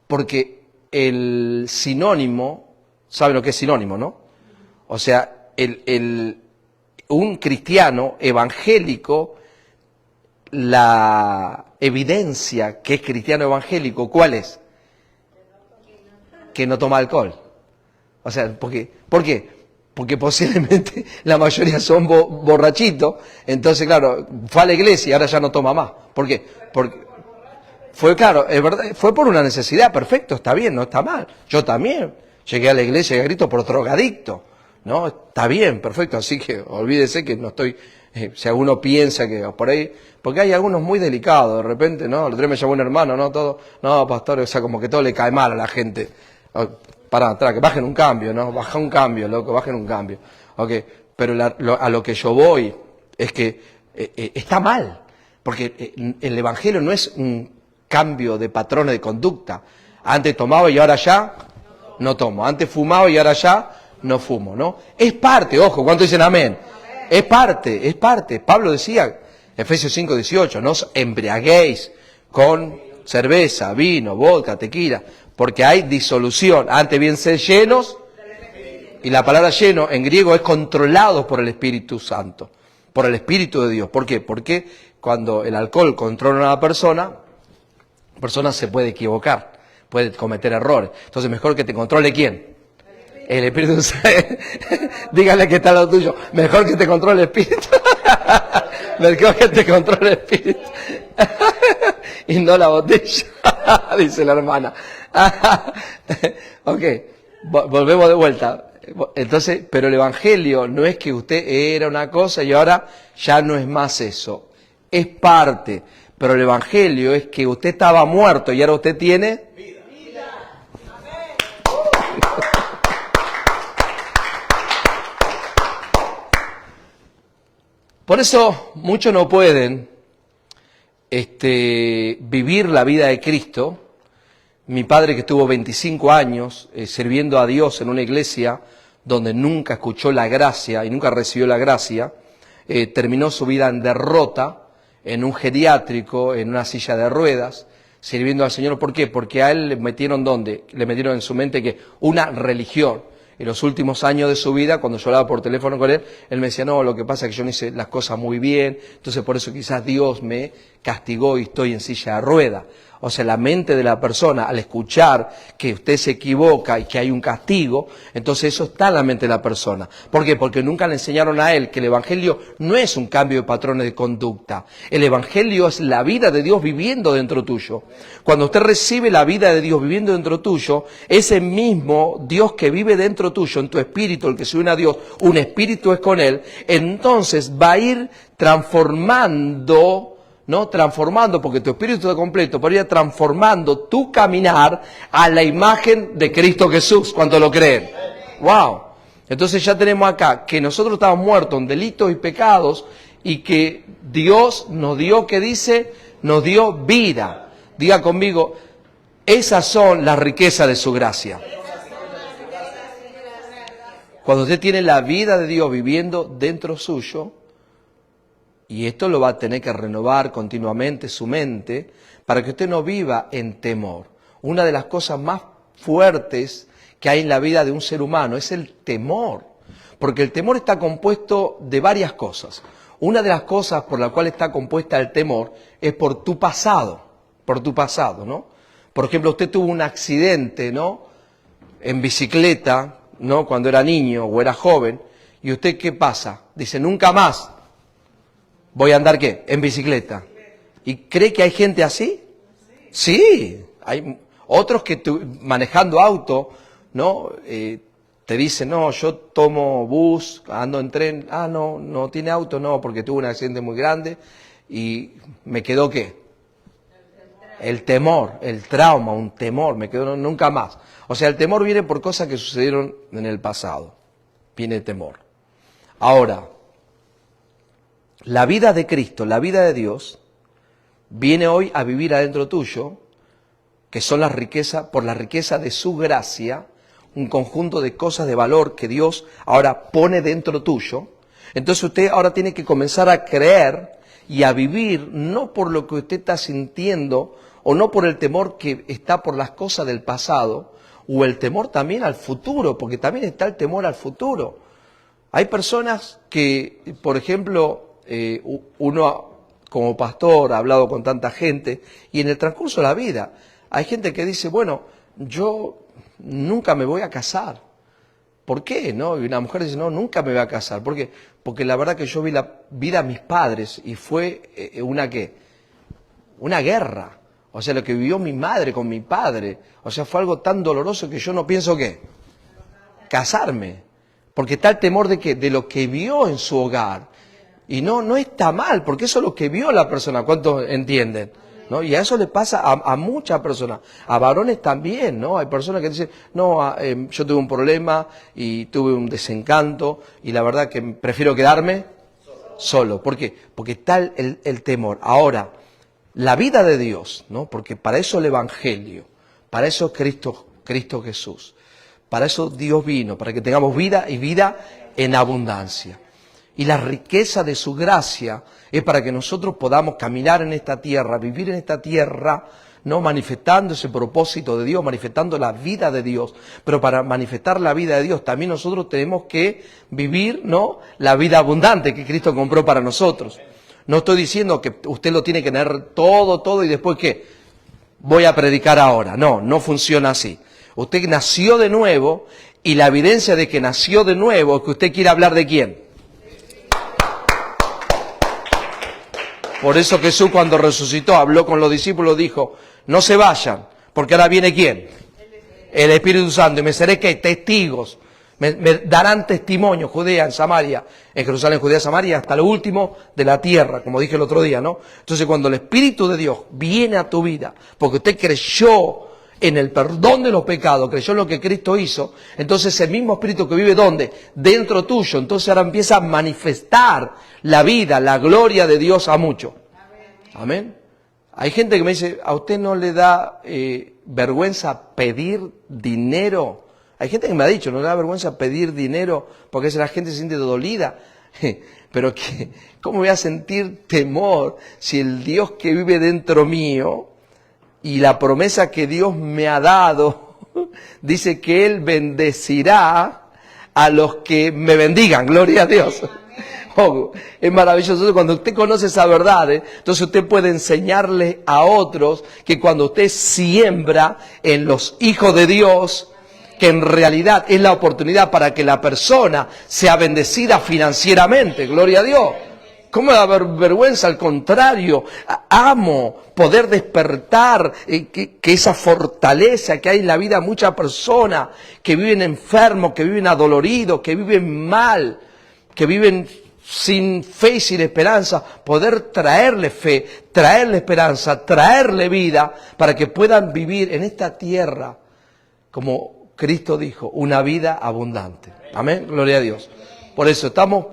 Porque el sinónimo, ¿sabe lo que es sinónimo, no? O sea, un cristiano evangélico, la evidencia que es cristiano evangélico, ¿cuál es? Que no toma alcohol. O sea, ¿por qué? Porque posiblemente la mayoría son borrachitos, entonces claro, fue a la iglesia y ahora ya no toma más. ¿Por qué? Porque fue, claro, es verdad, fue por una necesidad, perfecto, está bien, no está mal. Yo también llegué a la iglesia y grito por drogadicto, ¿no? Está bien, perfecto, así que olvídese que no estoy, si alguno piensa que por ahí, porque hay algunos muy delicados, de repente, ¿no? El otro día me llamó un hermano, ¿no? Todo, no, pastor, o sea, como que todo le cae mal a la gente. Para atrás, que bajen un cambio, ¿no? Baja un cambio, loco, bajen un cambio. Okay. Pero a lo que yo voy es que está mal, porque el evangelio no es un cambio de patrones de conducta. Antes tomaba y ahora ya no tomo. Antes fumaba y ahora ya no fumo, ¿no? Es parte, ojo, ¿cuántos dicen amén? Es parte. Pablo decía, Efesios 5:18, no os embriaguéis con cerveza, vino, vodka, tequila, porque hay disolución. Antes bien ser llenos, y la palabra lleno en griego es controlados por el Espíritu Santo, por el Espíritu de Dios. ¿Por qué? Porque cuando el alcohol controla a una persona, la persona se puede equivocar, puede cometer errores. Entonces mejor que te controle ¿quién? El Espíritu Santo. Dígale que está al lado tuyo. Mejor que te controle el Espíritu. Mejor que te controle el Espíritu. Y no la botella, dice la hermana. Ok, volvemos de vuelta. Entonces, pero el Evangelio no es que usted era una cosa y ahora ya no es más eso. Es parte, pero el Evangelio es que usted estaba muerto y ahora usted tiene vida. Por eso muchos no pueden vivir la vida de Cristo. Mi padre, que estuvo 25 años sirviendo a Dios en una iglesia donde nunca escuchó la gracia y nunca recibió la gracia, terminó su vida en derrota, en un geriátrico, en una silla de ruedas, sirviendo al Señor. ¿Por qué? Porque a él le metieron ¿dónde? Le metieron en su mente que una religión. En los últimos años de su vida, cuando yo hablaba por teléfono con él me decía, no, lo que pasa es que yo no hice las cosas muy bien, entonces por eso quizás Dios me castigó y estoy en silla de ruedas. O sea, la mente de la persona, al escuchar que usted se equivoca y que hay un castigo, entonces eso está en la mente de la persona. ¿Por qué? Porque nunca le enseñaron a él que el Evangelio no es un cambio de patrones de conducta. El Evangelio es la vida de Dios viviendo dentro tuyo. Cuando usted recibe la vida de Dios viviendo dentro tuyo, ese mismo Dios que vive dentro tuyo, en tu espíritu, el que se une a Dios, un espíritu es con él, entonces va a ir transformando, ¿no? Transformando, porque tu espíritu está completo, pero ir transformando tu caminar a la imagen de Cristo Jesús, cuando lo creen. ¡Wow! Entonces ya tenemos acá que nosotros estábamos muertos en delitos y pecados y que Dios nos dio, ¿qué dice? Nos dio vida. Diga conmigo, esas son las riquezas de su gracia. Cuando usted tiene la vida de Dios viviendo dentro suyo, y esto lo va a tener que renovar continuamente su mente para que usted no viva en temor. Una de las cosas más fuertes que hay en la vida de un ser humano es el temor, porque el temor está compuesto de varias cosas. Una de las cosas por la cual está compuesta el temor es por tu pasado, ¿no? Por ejemplo, usted tuvo un accidente, ¿no? En bicicleta, ¿no? Cuando era niño o era joven, y usted, ¿qué pasa? Dice, nunca más voy a andar, ¿qué? En bicicleta. ¿Y cree que hay gente así? Sí. Hay otros que manejando auto, ¿no? Te dicen, no, yo tomo bus, ando en tren. Ah, no tiene auto, no, porque tuve un accidente muy grande y me quedó, ¿qué? El temor, el trauma, un temor, me quedó nunca más. O sea, el temor viene por cosas que sucedieron en el pasado. Viene el temor. Ahora, la vida de Cristo, la vida de Dios, viene hoy a vivir adentro tuyo, que son las riquezas, por la riqueza de su gracia, un conjunto de cosas de valor que Dios ahora pone dentro tuyo. Entonces usted ahora tiene que comenzar a creer y a vivir, no por lo que usted está sintiendo, o no por el temor que está por las cosas del pasado, o el temor también al futuro, porque también está el temor al futuro. Hay personas que, por ejemplo, uno como pastor ha hablado con tanta gente y en el transcurso de la vida hay gente que dice, bueno, yo nunca me voy a casar. ¿Por qué? ¿No? Y una mujer dice, no, nunca me voy a casar. ¿Por qué? Porque la verdad que yo vi la vida de mis padres y fue una guerra. O sea, lo que vivió mi madre con mi padre. O sea, fue algo tan doloroso que yo no pienso ¿qué? Casarme. Porque está el temor de ¿qué? De lo que vio en su hogar. Y no está mal, porque eso es lo que vio la persona, ¿cuántos entienden? ¿No? Y a eso le pasa a muchas personas, a varones también, ¿no? Hay personas que dicen, no, yo tuve un problema y tuve un desencanto y la verdad que prefiero quedarme solo. ¿Por qué? Porque está el temor. Ahora, la vida de Dios, ¿no? Porque para eso el Evangelio, para eso Cristo Jesús, para eso Dios vino, para que tengamos vida y vida en abundancia. Y la riqueza de su gracia es para que nosotros podamos caminar en esta tierra, vivir en esta tierra, no manifestando ese propósito de Dios, manifestando la vida de Dios. Pero para manifestar la vida de Dios también nosotros tenemos que vivir, ¿no? La vida abundante que Cristo compró para nosotros. No estoy diciendo que usted lo tiene que tener todo y después ¿qué? Voy a predicar ahora. No funciona así. Usted nació de nuevo y la evidencia de que nació de nuevo es que usted quiere hablar de quién. Por eso Jesús cuando resucitó, habló con los discípulos, dijo, no se vayan, porque ahora viene ¿quién? El Espíritu Santo, y me seré ¿qué? Testigos, me darán testimonio, Judea, en Samaria, en Jerusalén, Judea, Samaria, hasta lo último de la tierra, como dije el otro día, ¿no? Entonces cuando el Espíritu de Dios viene a tu vida, porque usted creyó en el perdón de los pecados, creyó en lo que Cristo hizo, entonces el mismo Espíritu que vive ¿dónde? Dentro tuyo, entonces ahora empieza a manifestar la vida, la gloria de Dios a muchos. Amén. Hay gente que me dice, ¿a usted no le da vergüenza pedir dinero? Hay gente que me ha dicho, ¿no le da vergüenza pedir dinero porque la gente se siente dolida? Pero ¿cómo voy a sentir temor si el Dios que vive dentro mío y la promesa que Dios me ha dado dice que Él bendecirá a los que me bendigan? Gloria a Dios. Oh, es maravilloso cuando usted conoce esa verdad, entonces usted puede enseñarle a otros que cuando usted siembra en los hijos de Dios, que en realidad es la oportunidad para que la persona sea bendecida financieramente. Gloria a Dios. ¿Cómo va a haber vergüenza? Al contrario, amo poder despertar que esa fortaleza que hay en la vida de muchas personas que viven enfermos, que viven adoloridos, que viven mal, que viven sin fe y sin esperanza, poder traerle fe, traerle esperanza, traerle vida para que puedan vivir en esta tierra, como Cristo dijo, una vida abundante. Amén, gloria a Dios. Por eso estamos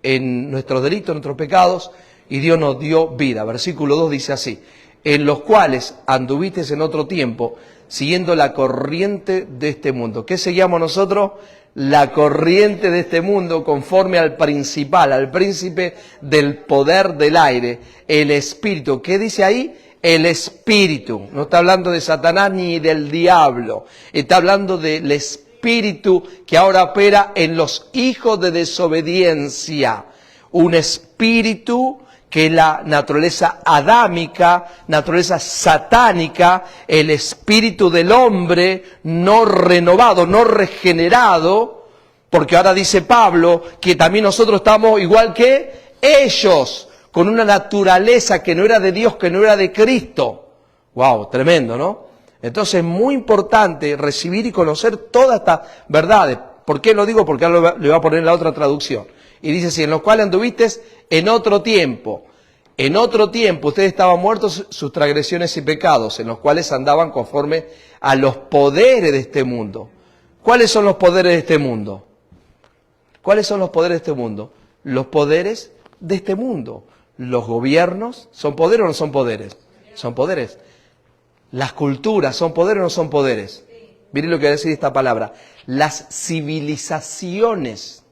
en nuestros delitos, en nuestros pecados, y Dios nos dio vida. Versículo 2 dice así: en los cuales anduvisteis en otro tiempo, siguiendo la corriente de este mundo. ¿Qué seguíamos nosotros? La corriente de este mundo, conforme al principal, al príncipe del poder del aire, el espíritu. ¿Qué dice ahí? El espíritu. No está hablando de Satanás ni del diablo. Está hablando del espíritu que ahora opera en los hijos de desobediencia. Un espíritu que la naturaleza adámica, naturaleza satánica, el espíritu del hombre no renovado, no regenerado, porque ahora dice Pablo que también nosotros estamos igual que ellos, con una naturaleza que no era de Dios, que no era de Cristo. Wow, tremendo, ¿no? Entonces es muy importante recibir y conocer todas estas verdades. ¿Por qué lo digo? Porque ahora le voy a poner la otra traducción. Y dice así: en los cuales anduviste en otro tiempo. En otro tiempo ustedes estaban muertos sus transgresiones y pecados, en los cuales andaban conforme a los poderes de este mundo. ¿Cuáles son los poderes de este mundo? ¿Cuáles son los poderes de este mundo? Los poderes de este mundo. Los gobiernos, ¿son poderes o no son poderes? Son poderes. Las culturas, ¿son poderes o no son poderes? Miren lo que va a decir esta palabra. Las civilizaciones,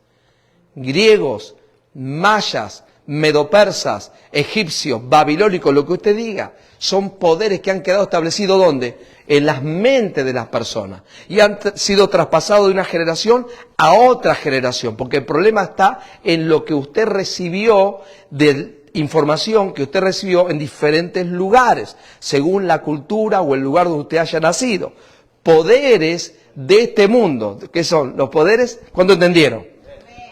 griegos, mayas, medopersas, egipcios, babilónicos, lo que usted diga, son poderes que han quedado establecidos ¿dónde? En las mentes de las personas. Y han sido traspasados de una generación a otra generación. Porque el problema está en lo que usted recibió de información que usted recibió en diferentes lugares, según la cultura o el lugar donde usted haya nacido. Poderes de este mundo. ¿Qué son? Los poderes, ¿cuándo entendieron?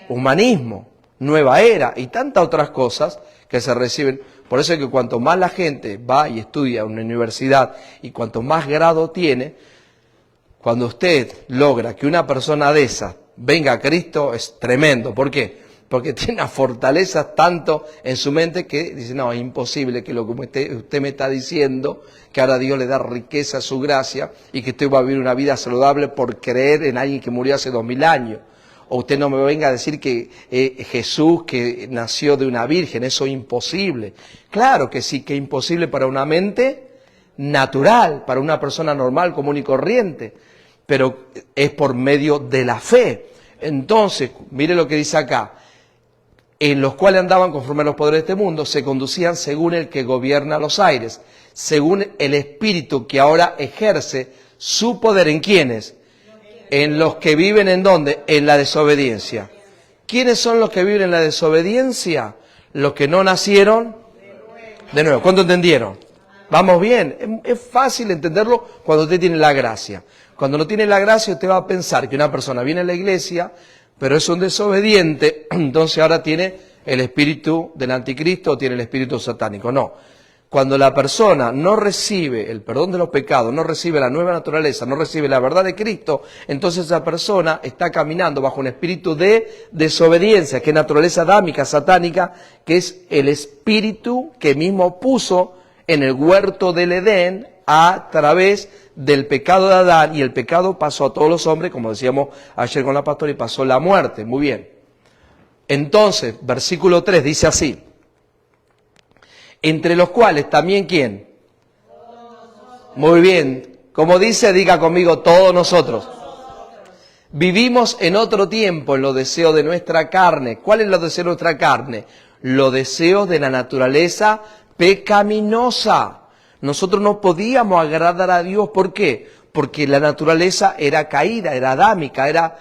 Humanismo, nueva era y tantas otras cosas que se reciben. Por eso es que cuanto más la gente va y estudia en una universidad y cuanto más grado tiene, cuando usted logra que una persona de esas venga a Cristo, es tremendo. ¿Por qué? Porque tiene una fortaleza tanto en su mente que dice: no, es imposible que lo que usted me está diciendo, que ahora Dios le da riqueza a su gracia y que usted va a vivir una vida saludable por creer en alguien que murió hace 2000 años. O usted no me venga a decir que Jesús, que nació de una virgen, eso es imposible. Claro que sí, que es imposible para una mente natural, para una persona normal, común y corriente, pero es por medio de la fe. Entonces, mire lo que dice acá: en los cuales andaban conforme a los poderes de este mundo, se conducían según el que gobierna los aires, según el espíritu que ahora ejerce su poder. ¿En quiénes? En los que viven ¿en dónde? En la desobediencia. ¿Quiénes son los que viven en la desobediencia? Los que no nacieron de nuevo. ¿Cuánto entendieron? Vamos bien. Es fácil entenderlo cuando usted tiene la gracia. Cuando no tiene la gracia, usted va a pensar que una persona viene a la iglesia, pero es un desobediente, entonces ahora tiene el espíritu del anticristo o tiene el espíritu satánico. No. Cuando la persona no recibe el perdón de los pecados, no recibe la nueva naturaleza, no recibe la verdad de Cristo, entonces esa persona está caminando bajo un espíritu de desobediencia, que es naturaleza adámica, satánica, que es el espíritu que mismo puso en el huerto del Edén a través del pecado de Adán, y el pecado pasó a todos los hombres, como decíamos ayer con la pastora, y pasó la muerte. Muy bien. Entonces, versículo 3 dice así: entre los cuales también ¿quién? Muy bien. Como dice, diga conmigo, todos nosotros. Vivimos en otro tiempo, en los deseos de nuestra carne. ¿Cuál es los deseos de nuestra carne? Los deseos de la naturaleza pecaminosa. Nosotros no podíamos agradar a Dios. ¿Por qué? Porque la naturaleza era caída, era adámica, era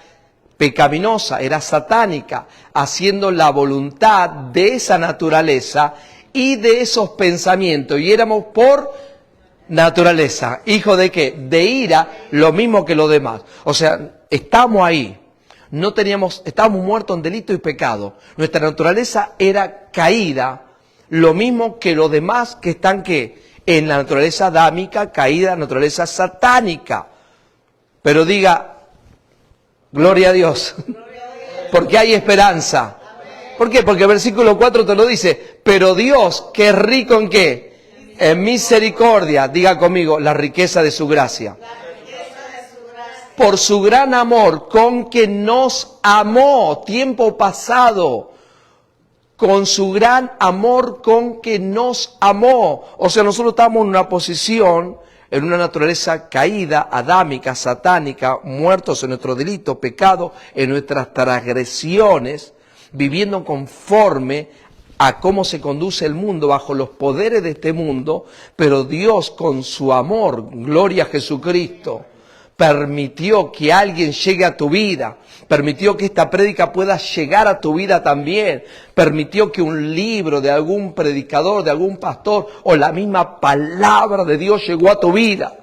pecaminosa, era satánica, haciendo la voluntad de esa naturaleza y de esos pensamientos. Y éramos por naturaleza, ¿hijo de qué? De ira, lo mismo que los demás. O sea, estamos ahí, estábamos muertos en delito y pecado. Nuestra naturaleza era caída, lo mismo que los demás que están ¿qué? En la naturaleza adámica, caída, naturaleza satánica. Pero diga, gloria a Dios, porque hay esperanza. ¿Por qué? Porque el versículo 4 te lo dice, pero Dios, que es rico en ¿qué? En misericordia, diga conmigo, la riqueza de su gracia. Por su gran amor con que nos amó, tiempo pasado, con su gran amor con que nos amó. O sea, nosotros estamos en una posición, en una naturaleza caída, adámica, satánica, muertos en nuestro delito, pecado, en nuestras transgresiones, viviendo conforme a cómo se conduce el mundo, bajo los poderes de este mundo, pero Dios con su amor, gloria a Jesucristo, permitió que alguien llegue a tu vida, permitió que esta prédica pueda llegar a tu vida también, permitió que un libro de algún predicador, de algún pastor, o la misma palabra de Dios llegó a tu vida.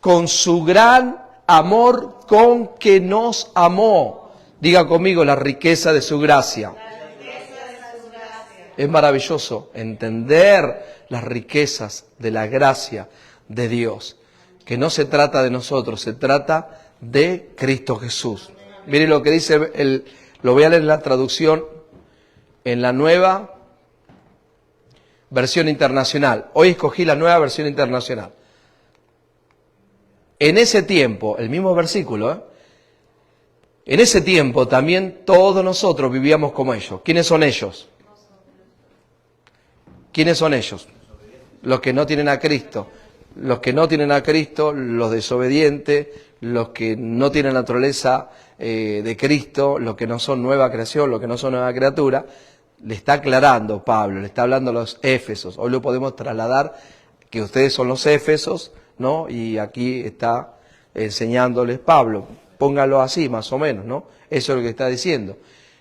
Con su gran amor con que nos amó. Diga conmigo, la riqueza de su gracia. Es maravilloso entender las riquezas de la gracia de Dios. Que no se trata de nosotros, se trata de Cristo Jesús. Mire lo que dice, lo voy a leer en la traducción, en la nueva versión internacional. Hoy escogí la nueva versión internacional. En ese tiempo, el mismo versículo, en ese tiempo también todos nosotros vivíamos como ellos. ¿Quiénes son ellos? ¿Quiénes son ellos? Los que no tienen a Cristo. Los que no tienen a Cristo, los desobedientes, los que no tienen naturaleza de Cristo, los que no son nueva creación, los que no son nueva criatura, le está aclarando Pablo, le está hablando a los Éfesos. Hoy lo podemos trasladar que ustedes son los Éfesos, ¿no? Y aquí está enseñándoles Pablo. Póngalo así, más o menos, ¿no? Eso es lo que está diciendo.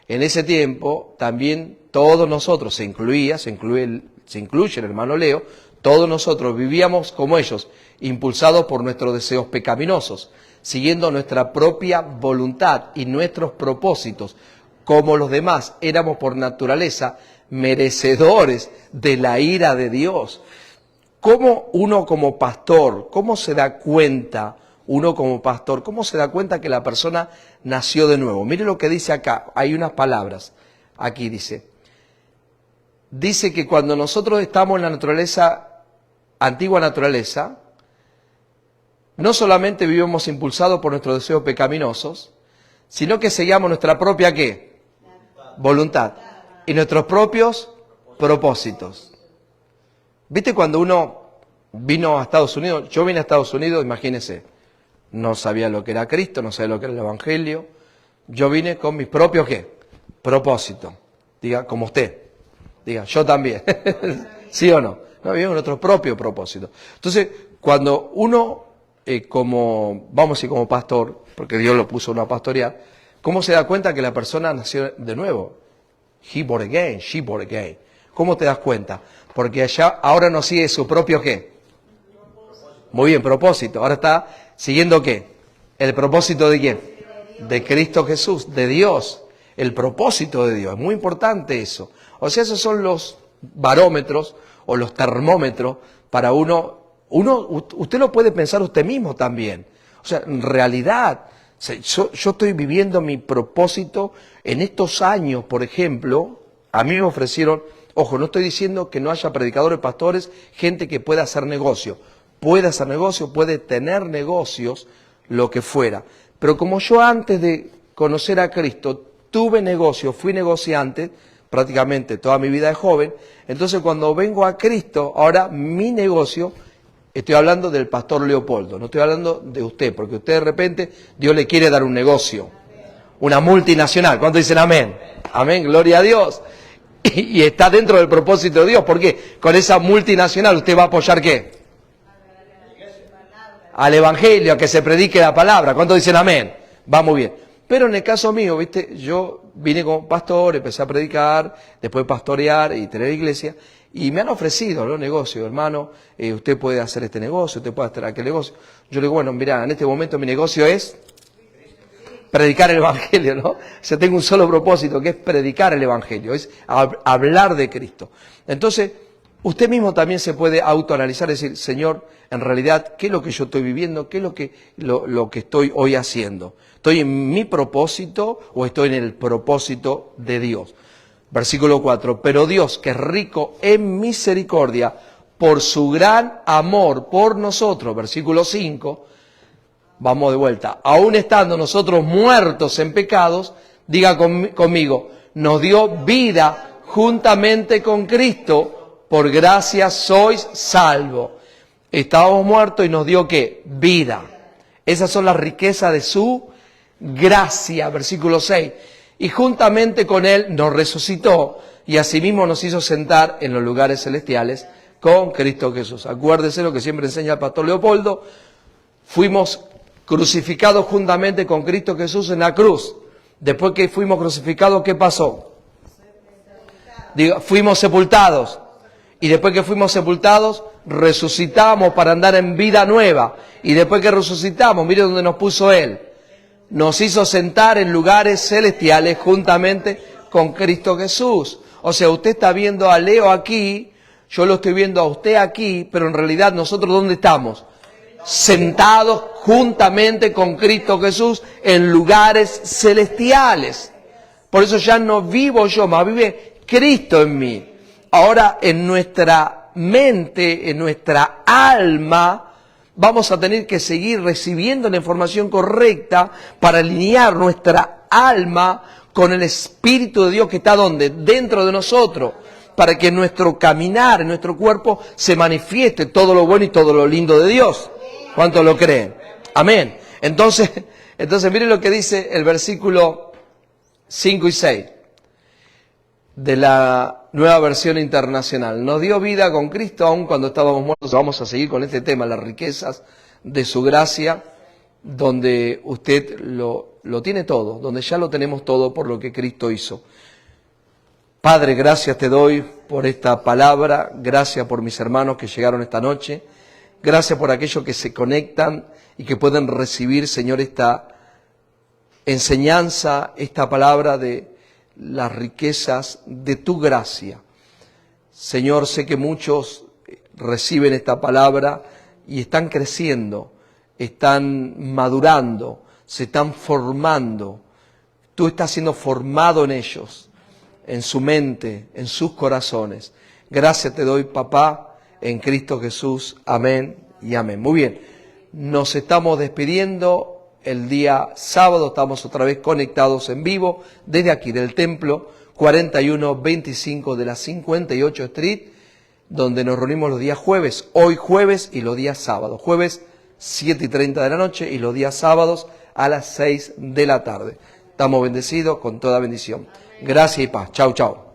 En ese tiempo también todos nosotros, se incluye el hermano Leo, todos nosotros vivíamos como ellos, impulsados por nuestros deseos pecaminosos, siguiendo nuestra propia voluntad y nuestros propósitos. Como los demás, éramos por naturaleza merecedores de la ira de Dios. ¿Cómo uno como pastor, cómo se da cuenta, cómo se da cuenta que la persona nació de nuevo? Mire lo que dice acá, hay unas palabras, aquí dice que cuando nosotros estamos en la naturaleza, antigua naturaleza, no solamente vivimos impulsados por nuestros deseos pecaminosos, sino que seguíamos nuestra propia ¿qué? Voluntad y nuestros propios propósitos. ¿Viste cuando uno vino a Estados Unidos? Yo vine a Estados Unidos, imagínense, no sabía lo que era Cristo, no sabía lo que era el Evangelio. Yo vine con mis propios ¿qué? Propósitos. Diga, como usted. Diga, yo también. ¿Sí o no? No, vivimos nuestro propio propósito. Entonces, cuando uno, vamos a decir como pastor, porque Dios lo puso a pastorear, ¿cómo se da cuenta que la persona nació de nuevo? He born again, she born again. ¿Cómo te das cuenta? Porque ahora no sigue su propio ¿qué? Muy bien, propósito. Ahora está siguiendo ¿qué? ¿El propósito de quién? De Cristo Jesús, de Dios. El propósito de Dios. Es muy importante eso. O sea, esos son los barómetros o los termómetros para usted lo puede pensar usted mismo también. O sea, en realidad, yo estoy viviendo mi propósito en estos años, por ejemplo, a mí me ofrecieron, ojo, no estoy diciendo que no haya predicadores, pastores, gente que pueda hacer negocio. Puede hacer negocio, puede tener negocios, lo que fuera. Pero como yo antes de conocer a Cristo tuve negocio, fui negociante, prácticamente toda mi vida de joven, entonces cuando vengo a Cristo, ahora mi negocio Estoy hablando del pastor Leopoldo, no estoy hablando de usted, porque usted de repente, Dios le quiere dar un negocio, una multinacional. ¿Cuántos dicen amén? Amén, gloria a Dios. Y está dentro del propósito de Dios, porque con esa multinacional usted va a apoyar ¿qué? Al evangelio, a que se predique la palabra. ¿Cuántos dicen amén? Va muy bien. Pero en el caso mío, ¿viste? Yo vine como pastor, empecé a predicar, después pastorear y tener iglesia, y me han ofrecido los negocios, hermano, usted puede hacer este negocio, usted puede hacer aquel negocio. Yo le digo, bueno, mirá, en este momento mi negocio es predicar el evangelio, ¿no? O sea, tengo un solo propósito, que es predicar el evangelio, es hablar de Cristo. Entonces, usted mismo también se puede autoanalizar, decir, Señor, en realidad, ¿qué es lo que yo estoy viviendo? ¿Qué es lo que estoy hoy haciendo? ¿Estoy en mi propósito o estoy en el propósito de Dios? Versículo 4, pero Dios, que es rico en misericordia, por su gran amor por nosotros, versículo 5, vamos de vuelta, aún estando nosotros muertos en pecados, diga conmigo, nos dio vida juntamente con Cristo, por gracia sois salvos. Estábamos muertos y nos dio ¿qué? Vida. Esas son las riquezas de su gracia, versículo 6. Y juntamente con Él nos resucitó y asimismo nos hizo sentar en los lugares celestiales con Cristo Jesús. Acuérdese lo que siempre enseña el pastor Leopoldo, fuimos crucificados juntamente con Cristo Jesús en la cruz. Después que fuimos crucificados, ¿qué pasó? Fuimos sepultados. Y después que fuimos sepultados, resucitamos para andar en vida nueva. Y después que resucitamos, mire dónde nos puso Él. Nos hizo sentar en lugares celestiales juntamente con Cristo Jesús. O sea, usted está viendo a Leo aquí, yo lo estoy viendo a usted aquí, pero en realidad nosotros ¿dónde estamos? Sentados juntamente con Cristo Jesús en lugares celestiales. Por eso ya no vivo yo, más vive Cristo en mí. Ahora en nuestra mente, en nuestra alma, vamos a tener que seguir recibiendo la información correcta para alinear nuestra alma con el Espíritu de Dios que está ¿dónde? Dentro de nosotros, para que en nuestro caminar, en nuestro cuerpo, se manifieste todo lo bueno y todo lo lindo de Dios. ¿Cuántos lo creen? Amén. Entonces miren lo que dice el versículo 5 y 6 de la Nueva Versión Internacional. Nos dio vida con Cristo aun cuando estábamos muertos. Vamos a seguir con este tema, las riquezas de su gracia, donde usted lo tiene todo, donde ya lo tenemos todo por lo que Cristo hizo. Padre, gracias te doy por esta palabra, gracias por mis hermanos que llegaron esta noche, gracias por aquellos que se conectan y que pueden recibir, Señor, esta enseñanza, esta palabra de las riquezas de tu gracia. Señor, sé que muchos reciben esta palabra y están creciendo, están madurando, se están formando. Tú estás siendo formado en ellos, en su mente, en sus corazones. Gracias te doy, papá, en Cristo Jesús. Amén y amén. Muy bien, nos estamos despidiendo. El día sábado estamos otra vez conectados en vivo desde aquí del templo 4125 de la 58 Street, donde nos reunimos los días jueves, hoy jueves y los días sábados. Jueves 7:30 de la noche y los días sábados a las 6 de la tarde. Estamos bendecidos con toda bendición. Gracias y paz. Chau, chau.